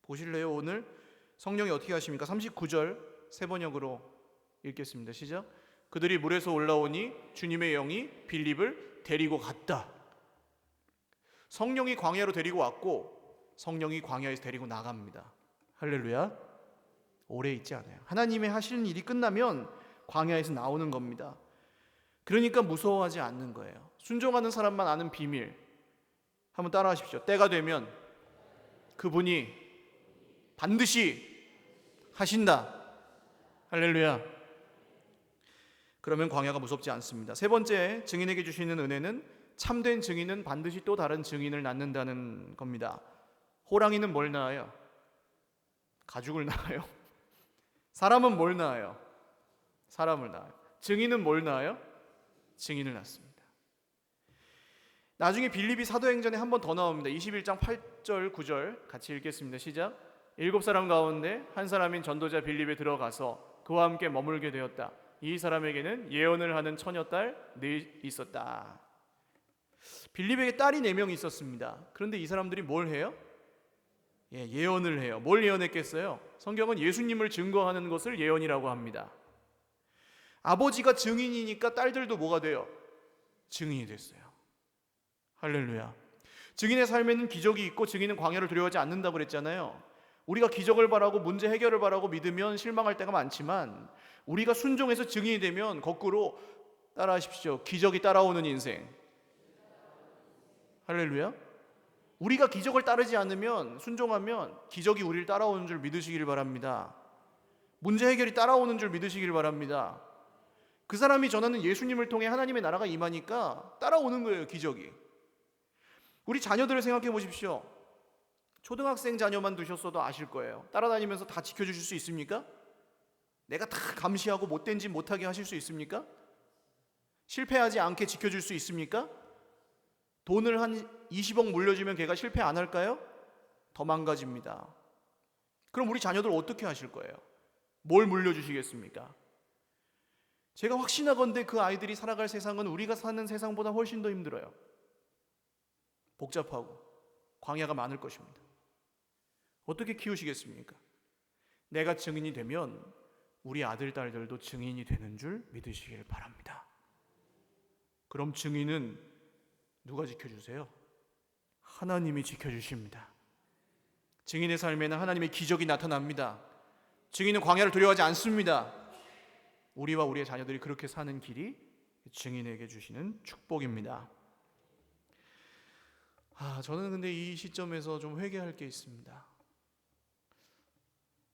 보실래요? 오늘 성령이 어떻게 하십니까? 39절 세 번역으로 읽겠습니다. 시작. 그들이 물에서 올라오니 주님의 영이 빌립을 데리고 갔다. 성령이 광야로 데리고 왔고 성령이 광야에서 데리고 나갑니다. 할렐루야. 오래 있지 않아요. 하나님의 하시는 일이 끝나면 광야에서 나오는 겁니다. 그러니까 무서워하지 않는 거예요. 순종하는 사람만 아는 비밀. 한번 따라하십시오. 때가 되면 그분이 반드시 하신다. 할렐루야. 그러면 광야가 무섭지 않습니다. 세 번째, 증인에게 주시는 은혜는 참된 증인은 반드시 또 다른 증인을 낳는다는 겁니다. 호랑이는 뭘 낳아요? 가죽을 낳아요. 사람은 뭘 낳아요? 사람을 낳아요. 증인은 뭘 낳아요? 증인을 낳습니다. 나중에 빌립이 사도행전에 한 번 더 나옵니다. 21장 8절 9절 같이 읽겠습니다. 시작. 7사람 가운데 한 사람인 전도자 빌립에 들어가서 그와 함께 머물게 되었다. 이 사람에게는 예언을 하는 처녀딸 넷이 있었다. 빌립에게 딸이 4명 있었습니다. 그런데 이 사람들이 뭘 해요? 예언을 해요. 뭘 예언했겠어요? 성경은 예수님을 증거하는 것을 예언이라고 합니다. 아버지가 증인이니까 딸들도 뭐가 돼요? 증인이 됐어요. 할렐루야. 증인의 삶에는 기적이 있고 증인은 광야를 두려워하지 않는다고 그랬잖아요. 우리가 기적을 바라고 문제 해결을 바라고 믿으면 실망할 때가 많지만 우리가 순종해서 증인이 되면 거꾸로 따라하십시오. 기적이 따라오는 인생. 할렐루야. 우리가 기적을 따르지 않으면 순종하면 기적이 우리를 따라오는 줄 믿으시길 바랍니다. 문제 해결이 따라오는 줄 믿으시길 바랍니다. 그 사람이 전하는 예수님을 통해 하나님의 나라가 임하니까 따라오는 거예요, 기적이. 우리 자녀들을 생각해 보십시오. 초등학생 자녀만 두셨어도 아실 거예요. 따라다니면서 다 지켜주실 수 있습니까? 내가 다 감시하고 못된 짓 못하게 하실 수 있습니까? 실패하지 않게 지켜줄 수 있습니까? 돈을 한 20억 물려주면 걔가 실패 안 할까요? 더 망가집니다. 그럼 우리 자녀들 어떻게 하실 거예요? 뭘 물려주시겠습니까? 제가 확신하건대 그 아이들이 살아갈 세상은 우리가 사는 세상보다 훨씬 더 힘들어요. 복잡하고 광야가 많을 것입니다. 어떻게 키우시겠습니까? 내가 증인이 되면 우리 아들, 딸들도 증인이 되는 줄 믿으시길 바랍니다. 그럼 증인은 누가 지켜주세요? 하나님이 지켜주십니다. 증인의 삶에는 하나님의 기적이 나타납니다. 증인은 광야를 두려워하지 않습니다. 우리와 우리의 자녀들이 그렇게 사는 길이 증인에게 주시는 축복입니다. 저는 근데 이 시점에서 좀 회개할 게 있습니다.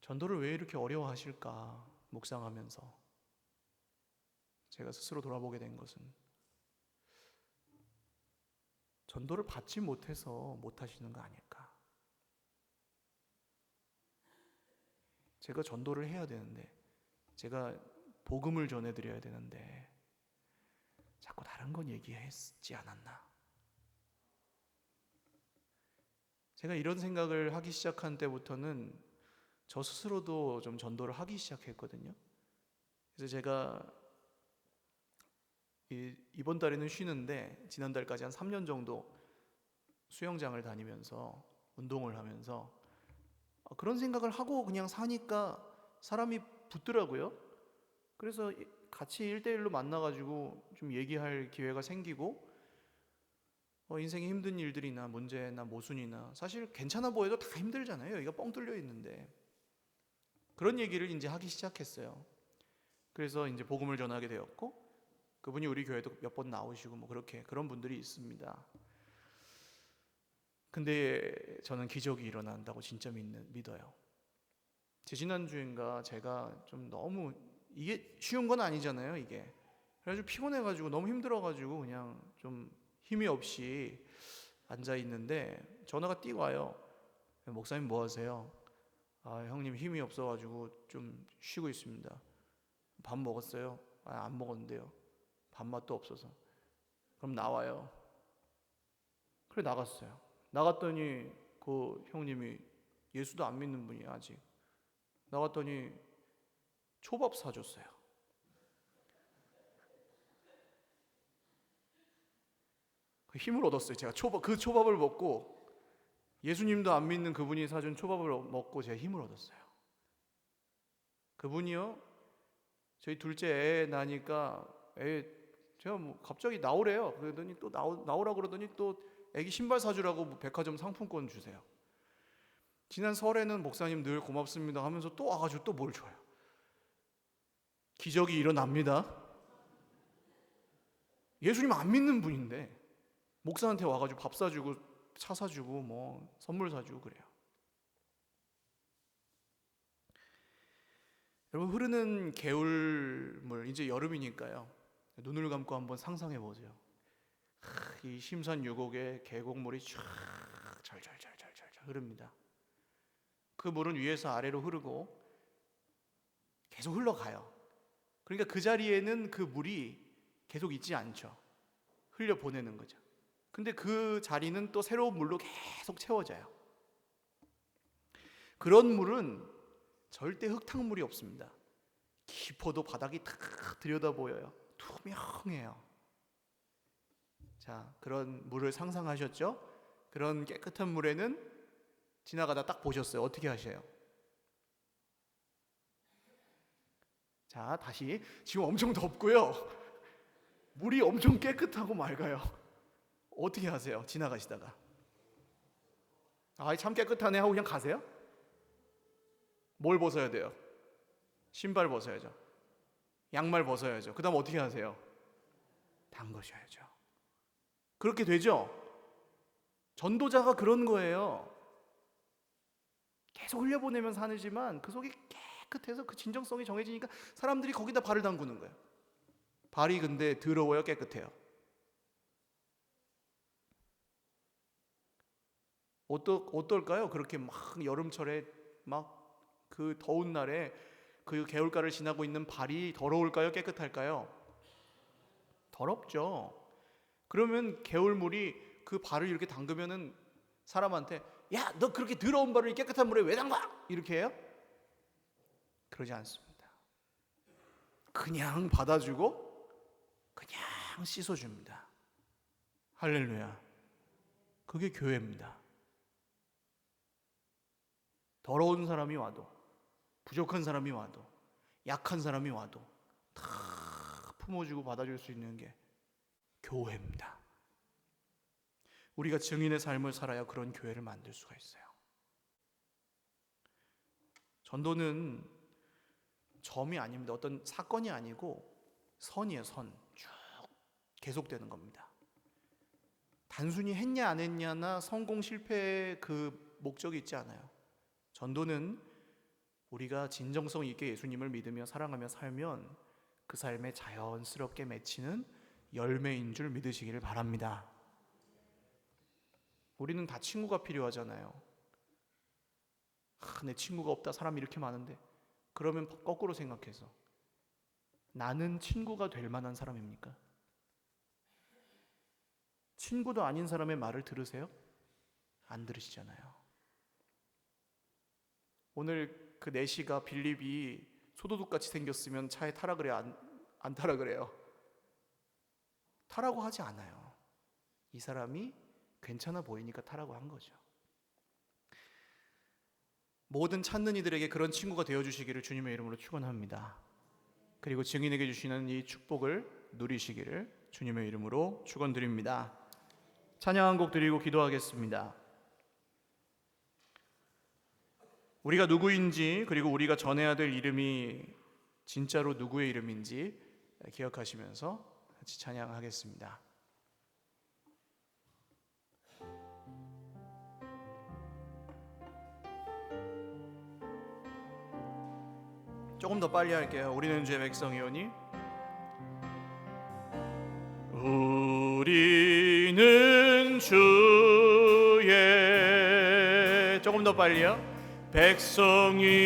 전도를 왜 이렇게 어려워하실까 묵상하면서 제가 스스로 돌아보게 된 것은 전도를 받지 못해서 못하시는 거 아닐까. 제가 전도를 해야 되는데, 제가 복음을 전해드려야 되는데 자꾸 다른 건 얘기했지 않았나. 제가 이런 생각을 하기 시작한 때부터는 저 스스로도 좀 전도를 하기 시작했거든요. 그래서 제가 이번 달에는 쉬는데 지난달까지 한 3년 정도 수영장을 다니면서 운동을 하면서 그런 생각을 하고 그냥 사니까 사람이 붙더라고요. 그래서 같이 1대1로 만나가지고 좀 얘기할 기회가 생기고 인생에 힘든 일들이나 문제나 모순이나 사실 괜찮아 보여도 다 힘들잖아요. 여기가 뻥 뚫려 있는데 그런 얘기를 이제 하기 시작했어요. 그래서 이제 복음을 전하게 되었고 그분이 우리 교회도 몇 번 나오시고 뭐 그렇게 그런 분들이 있습니다. 근데 저는 기적이 일어난다고 진짜 믿어요. 지난주인가 제가 좀 너무 이게 쉬운 건 아니잖아요, 이게. 그래가지고 피곤해가지고 너무 힘들어가지고 그냥 좀 힘이 없이 앉아 있는데 전화가 띄고 와요. 목사님 뭐 하세요? 형님 힘이 없어가지고 좀 쉬고 있습니다. 밥 먹었어요? 안 먹었는데요. 밥맛도 없어서. 그럼 나와요. 그래 나갔어요. 나갔더니 그 형님이 예수도 안 믿는 분이에요 아직. 나갔더니 초밥 사줬어요. 그 힘을 얻었어요. 제가 그 초밥을 먹고 예수님도 안 믿는 그분이 사준 초밥을 먹고 제가 힘을 얻었어요. 그분이요. 저희 둘째 애 나니까 제가 뭐 갑자기 나오래요. 그러더니 또 나오라 그러더니 또 애기 신발 사주라고 백화점 상품권 주세요. 지난 설에는 목사님 늘 고맙습니다 하면서 또 와가지고 또 뭘 줘요. 기적이 일어납니다. 예수님 안 믿는 분인데 목사한테 와가지고 밥 사주고 차 사주고 뭐 선물 사주고 그래요. 여러분 흐르는 개울물 이제 여름이니까요. 눈을 감고 한번 상상해 보세요. 이 심산 유곡에 계곡물이 쫙 절절절절절 흐릅니다. 그 물은 위에서 아래로 흐르고 계속 흘러가요. 그러니까 그 자리에는 그 물이 계속 있지 않죠. 흘려 보내는 거죠. 근데 그 자리는 또 새로운 물로 계속 채워져요. 그런 물은 절대 흙탕물이 없습니다. 깊어도 바닥이 탁 들여다 보여요. 투명해요. 자, 그런 물을 상상하셨죠? 그런 깨끗한 물에는 지나가다 딱 보셨어요. 어떻게 하셔요? 자, 다시. 지금 엄청 덥고요. 물이 엄청 깨끗하고 맑아요. 어떻게 하세요? 지나가시다가. 참 깨끗하네 하고 그냥 가세요? 뭘 벗어야 돼요? 신발 벗어야죠. 양말 벗어야죠. 그 다음 어떻게 하세요? 담그셔야죠. 그렇게 되죠? 전도자가 그런 거예요. 계속 흘려보내면서 하지만 그 속이 깨끗해서 그 진정성이 정해지니까 사람들이 거기다 발을 담그는 거예요. 발이 근데 더러워요? 깨끗해요? 어떨까요? 그렇게 막 여름철에 막 그 더운 날에 그 개울가를 지나고 있는 발이 더러울까요? 깨끗할까요? 더럽죠. 그러면 개울물이 그 발을 이렇게 담그면은 사람한테 야, 너 그렇게 더러운 발을 깨끗한 물에 왜 담가? 이렇게 해요? 그러지 않습니다. 그냥 받아주고 그냥 씻어줍니다. 할렐루야. 그게 교회입니다. 더러운 사람이 와도 부족한 사람이 와도 약한 사람이 와도 다 품어주고 받아줄 수 있는 게 교회입니다. 우리가 증인의 삶을 살아야 그런 교회를 만들 수가 있어요. 전도는 점이 아닙니다. 어떤 사건이 아니고 선이에요. 선. 쭉 계속되는 겁니다. 단순히 했냐 안 했냐나 성공 실패의 그 목적이 있지 않아요. 전도는 우리가 진정성 있게 예수님을 믿으며 사랑하며 살면 그 삶에 자연스럽게 맺히는 열매인 줄 믿으시기를 바랍니다. 우리는 다 친구가 필요하잖아요. 내 친구가 없다. 사람이 이렇게 많은데. 그러면 거꾸로 생각해서 나는 친구가 될 만한 사람입니까? 친구도 아닌 사람의 말을 들으세요? 안 들으시잖아요. 오늘 그 내시가 빌립이 소도둑같이 생겼으면 차에 타라 그래, 안 타라 그래요? 타라고 하지 않아요. 이 사람이 괜찮아 보이니까 타라고 한 거죠. 모든 찾는 이들에게 그런 친구가 되어주시기를 주님의 이름으로 축원합니다. 그리고 증인에게 주시는 이 축복을 누리시기를 주님의 이름으로 축원드립니다. 찬양 한 곡 드리고 기도하겠습니다. 우리가 누구인지, 그리고 우리가 전해야 될 이름이 진짜로 누구의 이름인지 기억하시면서 같이 찬양하겠습니다. 조금 더 빨리 할게요. 우리는 주의 백성이오니. 우리는 주의, 조금 더 빨리요. 백성이오니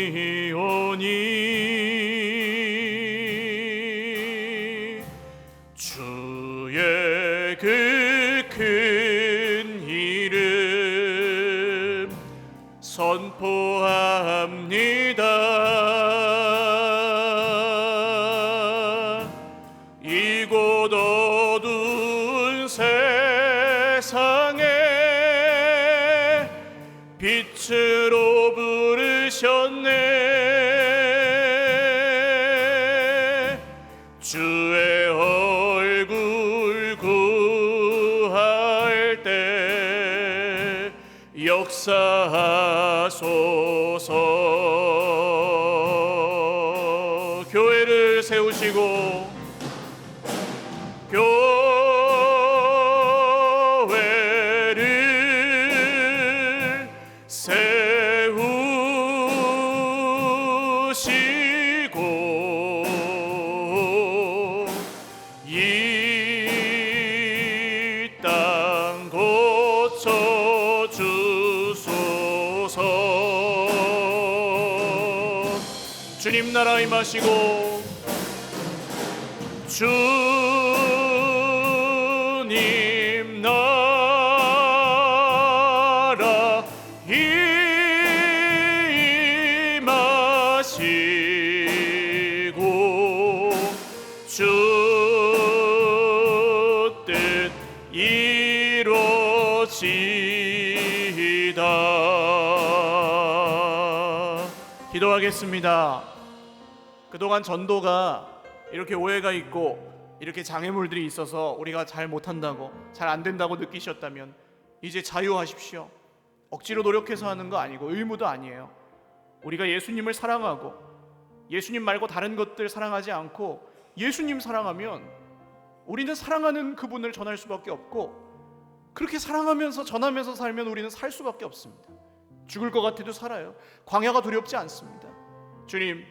주의 그 큰 이름 선포합니다. 이곳 어두운 세상에 빛으로 부르셨네. 주의 얼굴 구할 때 역사하소서. 교회를 세우시고 교회를 세우시고 이 땅 고쳐 주소서. 주님 나라 임하시고 주님 나라 임하시고 주 뜻 이루어지이다. 기도하겠습니다. 그동안 전도가 이렇게 오해가 있고 이렇게 장애물들이 있어서 우리가 잘 못한다고, 잘 안 된다고 느끼셨다면 이제 자유하십시오. 억지로 노력해서 하는 거 아니고 의무도 아니에요. 우리가 예수님을 사랑하고 예수님 말고 다른 것들 사랑하지 않고 예수님 사랑하면 우리는 사랑하는 그분을 전할 수밖에 없고, 그렇게 사랑하면서 전하면서 살면 우리는 살 수밖에 없습니다. 죽을 것 같아도 살아요. 광야가 두렵지 않습니다. 주님,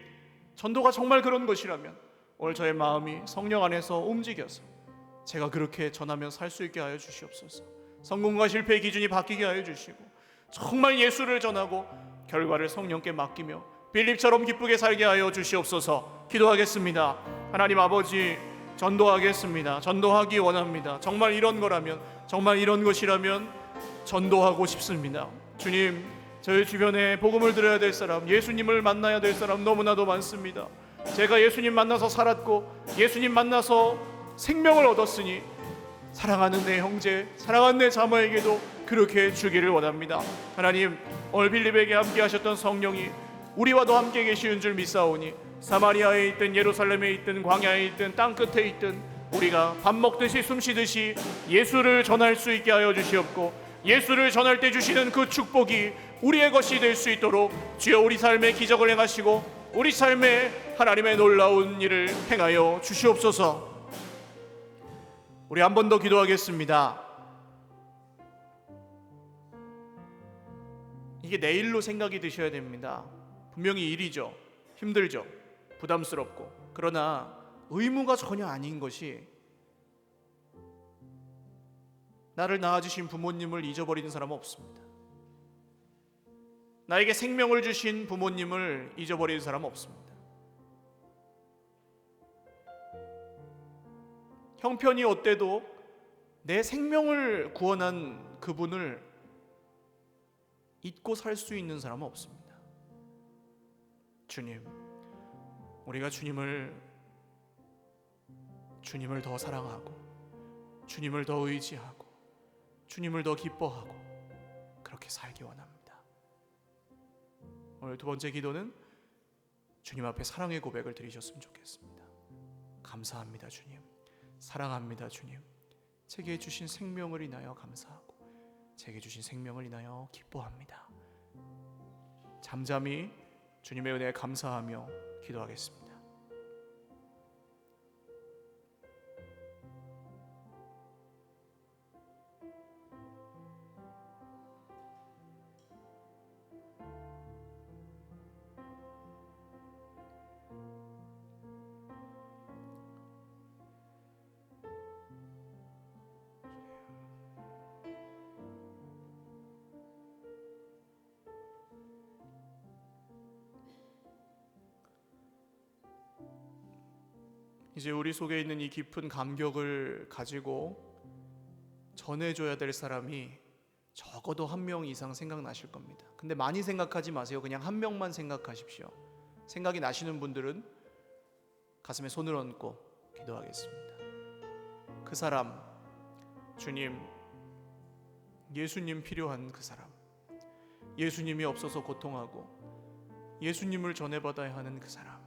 전도가 정말 그런 것이라면 오늘 저의 마음이 성령 안에서 움직여서 제가 그렇게 전하며 살 수 있게 하여 주시옵소서. 성공과 실패의 기준이 바뀌게 하여 주시고 정말 예수를 전하고 결과를 성령께 맡기며 빌립처럼 기쁘게 살게 하여 주시옵소서. 기도하겠습니다. 하나님 아버지, 전도하겠습니다. 전도하기 원합니다. 정말 이런 거라면, 정말 이런 것이라면 전도하고 싶습니다. 주님, 저희 주변에 복음을 들어야 될 사람, 예수님을 만나야 될 사람 너무나도 많습니다. 제가 예수님 만나서 살았고 예수님 만나서 생명을 얻었으니 사랑하는 내 형제, 사랑하는 내 자매에게도 그렇게 주기를 원합니다. 하나님, 오늘 빌립에게 함께 하셨던 성령이 우리와도 함께 계시는 줄 믿사오니 사마리아에 있든 예루살렘에 있든 광야에 있든 땅끝에 있든 우리가 밥 먹듯이 숨쉬듯이 예수를 전할 수 있게 하여 주시옵고, 예수를 전할 때 주시는 그 축복이 우리의 것이 될 수 있도록 주여 우리 삶에 기적을 행하시고 우리 삶에 하나님의 놀라운 일을 행하여 주시옵소서. 우리 한 번 더 기도하겠습니다. 이게 내일로 생각이 드셔야 됩니다. 분명히 일이죠. 힘들죠. 부담스럽고. 그러나 의무가 전혀 아닌 것이, 나를 낳아주신 부모님을 잊어버리는 사람은 없습니다. 나에게 생명을 주신 부모님을 잊어버리는 사람은 없습니다. 형편이 어때도 내 생명을 구원한 그분을 잊고 살 수 있는 사람은 없습니다. 주님, 우리가 주님을 더 사랑하고 주님을 더 의지하고 주님을 더 기뻐하고 그렇게 살기 원합니다. 오늘 두 번째 기도는 주님 앞에 사랑의 고백을 드리셨으면 좋겠습니다. 감사합니다 주님, 사랑합니다 주님, 제게 주신 생명을 인하여 감사하고 제게 주신 생명을 인하여 기뻐합니다. 잠잠히 주님의 은혜에 감사하며 기도하겠습니다. 이제 우리 속에 있는 이 깊은 감격을 가지고 전해줘야 될 사람이 적어도 한 명 이상 생각나실 겁니다. 근데 많이 생각하지 마세요. 그냥 한 명만 생각하십시오. 생각이 나시는 분들은 가슴에 손을 얹고 기도하겠습니다. 그 사람, 주님, 예수님 필요한 그 사람, 예수님이 없어서 고통하고 예수님을 전해받아야 하는 그 사람,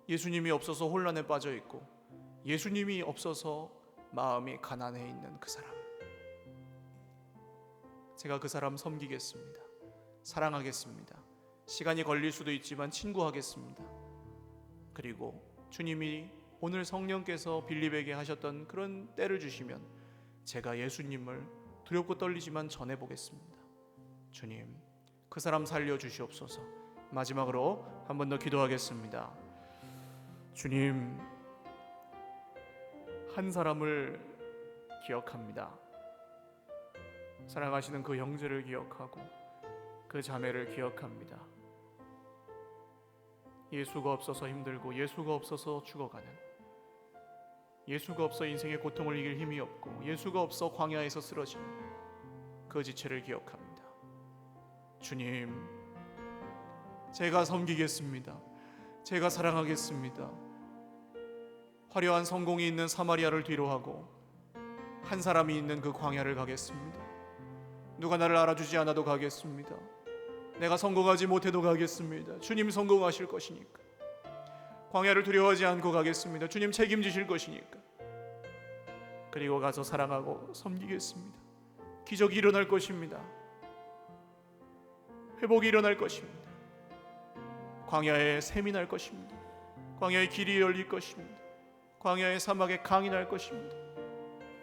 예수님이 없어서 혼란에 빠져 있고 예수님이 없어서 마음이 가난해 있는 그 사람, 제가 그 사람 섬기겠습니다. 사랑하겠습니다. 시간이 걸릴 수도 있지만 친구하겠습니다. 그리고 주님이 오늘 성령께서 빌립에게 하셨던 그런 때를 주시면 제가 예수님을 두렵고 떨리지만 전해보겠습니다. 주님, 그 사람 살려주시옵소서. 마지막으로 한 번 더 기도하겠습니다. 주님, 한 사람을 기억합니다. 사랑하시는 그 형제를 기억하고 그 자매를 기억합니다. 예수가 없어서 힘들고 예수가 없어서 죽어가는, 예수가 없어 인생의 고통을 이길 힘이 없고 예수가 없어 광야에서 쓰러지는 그 지체를 기억합니다. 주님, 제가 섬기겠습니다. 제가 사랑하겠습니다. 화려한 성공이 있는 사마리아를 뒤로하고 한 사람이 있는 그 광야를 가겠습니다. 누가 나를 알아주지 않아도 가겠습니다. 내가 성공하지 못해도 가겠습니다. 주님 성공하실 것이니까. 광야를 두려워하지 않고 가겠습니다. 주님 책임지실 것이니까. 그리고 가서 사랑하고 섬기겠습니다. 기적이 일어날 것입니다. 회복이 일어날 것입니다. 광야에 샘이 날 것입니다. 광야의 길이 열릴 것입니다. 광야의 사막에 강이 날 것입니다.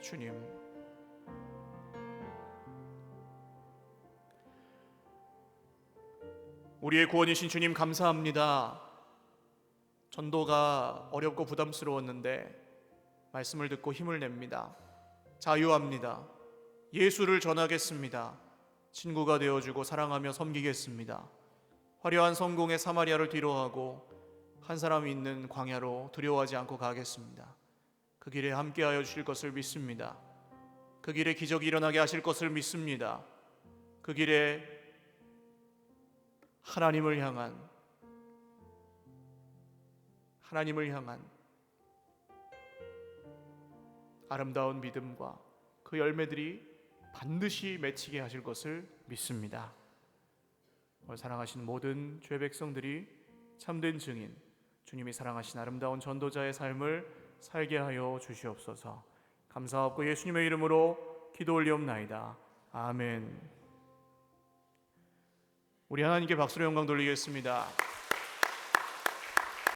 주님, 우리의 구원이신 주님 감사합니다. 전도가 어렵고 부담스러웠는데 말씀을 듣고 힘을 냅니다. 자유합니다. 예수를 전하겠습니다. 친구가 되어주고 사랑하며 섬기겠습니다. 화려한 성공의 사마리아를 뒤로하고 한 사람이 있는 광야로 두려워하지 않고 가겠습니다. 그 길에 함께하여 주실 것을 믿습니다. 그 길에 기적이 일어나게 하실 것을 믿습니다. 그 길에 하나님을 향한 아름다운 믿음과 그 열매들이 반드시 맺히게 하실 것을 믿습니다. 사랑하신 모든 죄 백성들이 참된 증인, 주님이 사랑하신 아름다운 전도자의 삶을 살게 하여 주시옵소서. 감사하고 예수님의 이름으로 기도 올리옵나이다. 아멘. 우리 하나님께 박수로 영광 돌리겠습니다.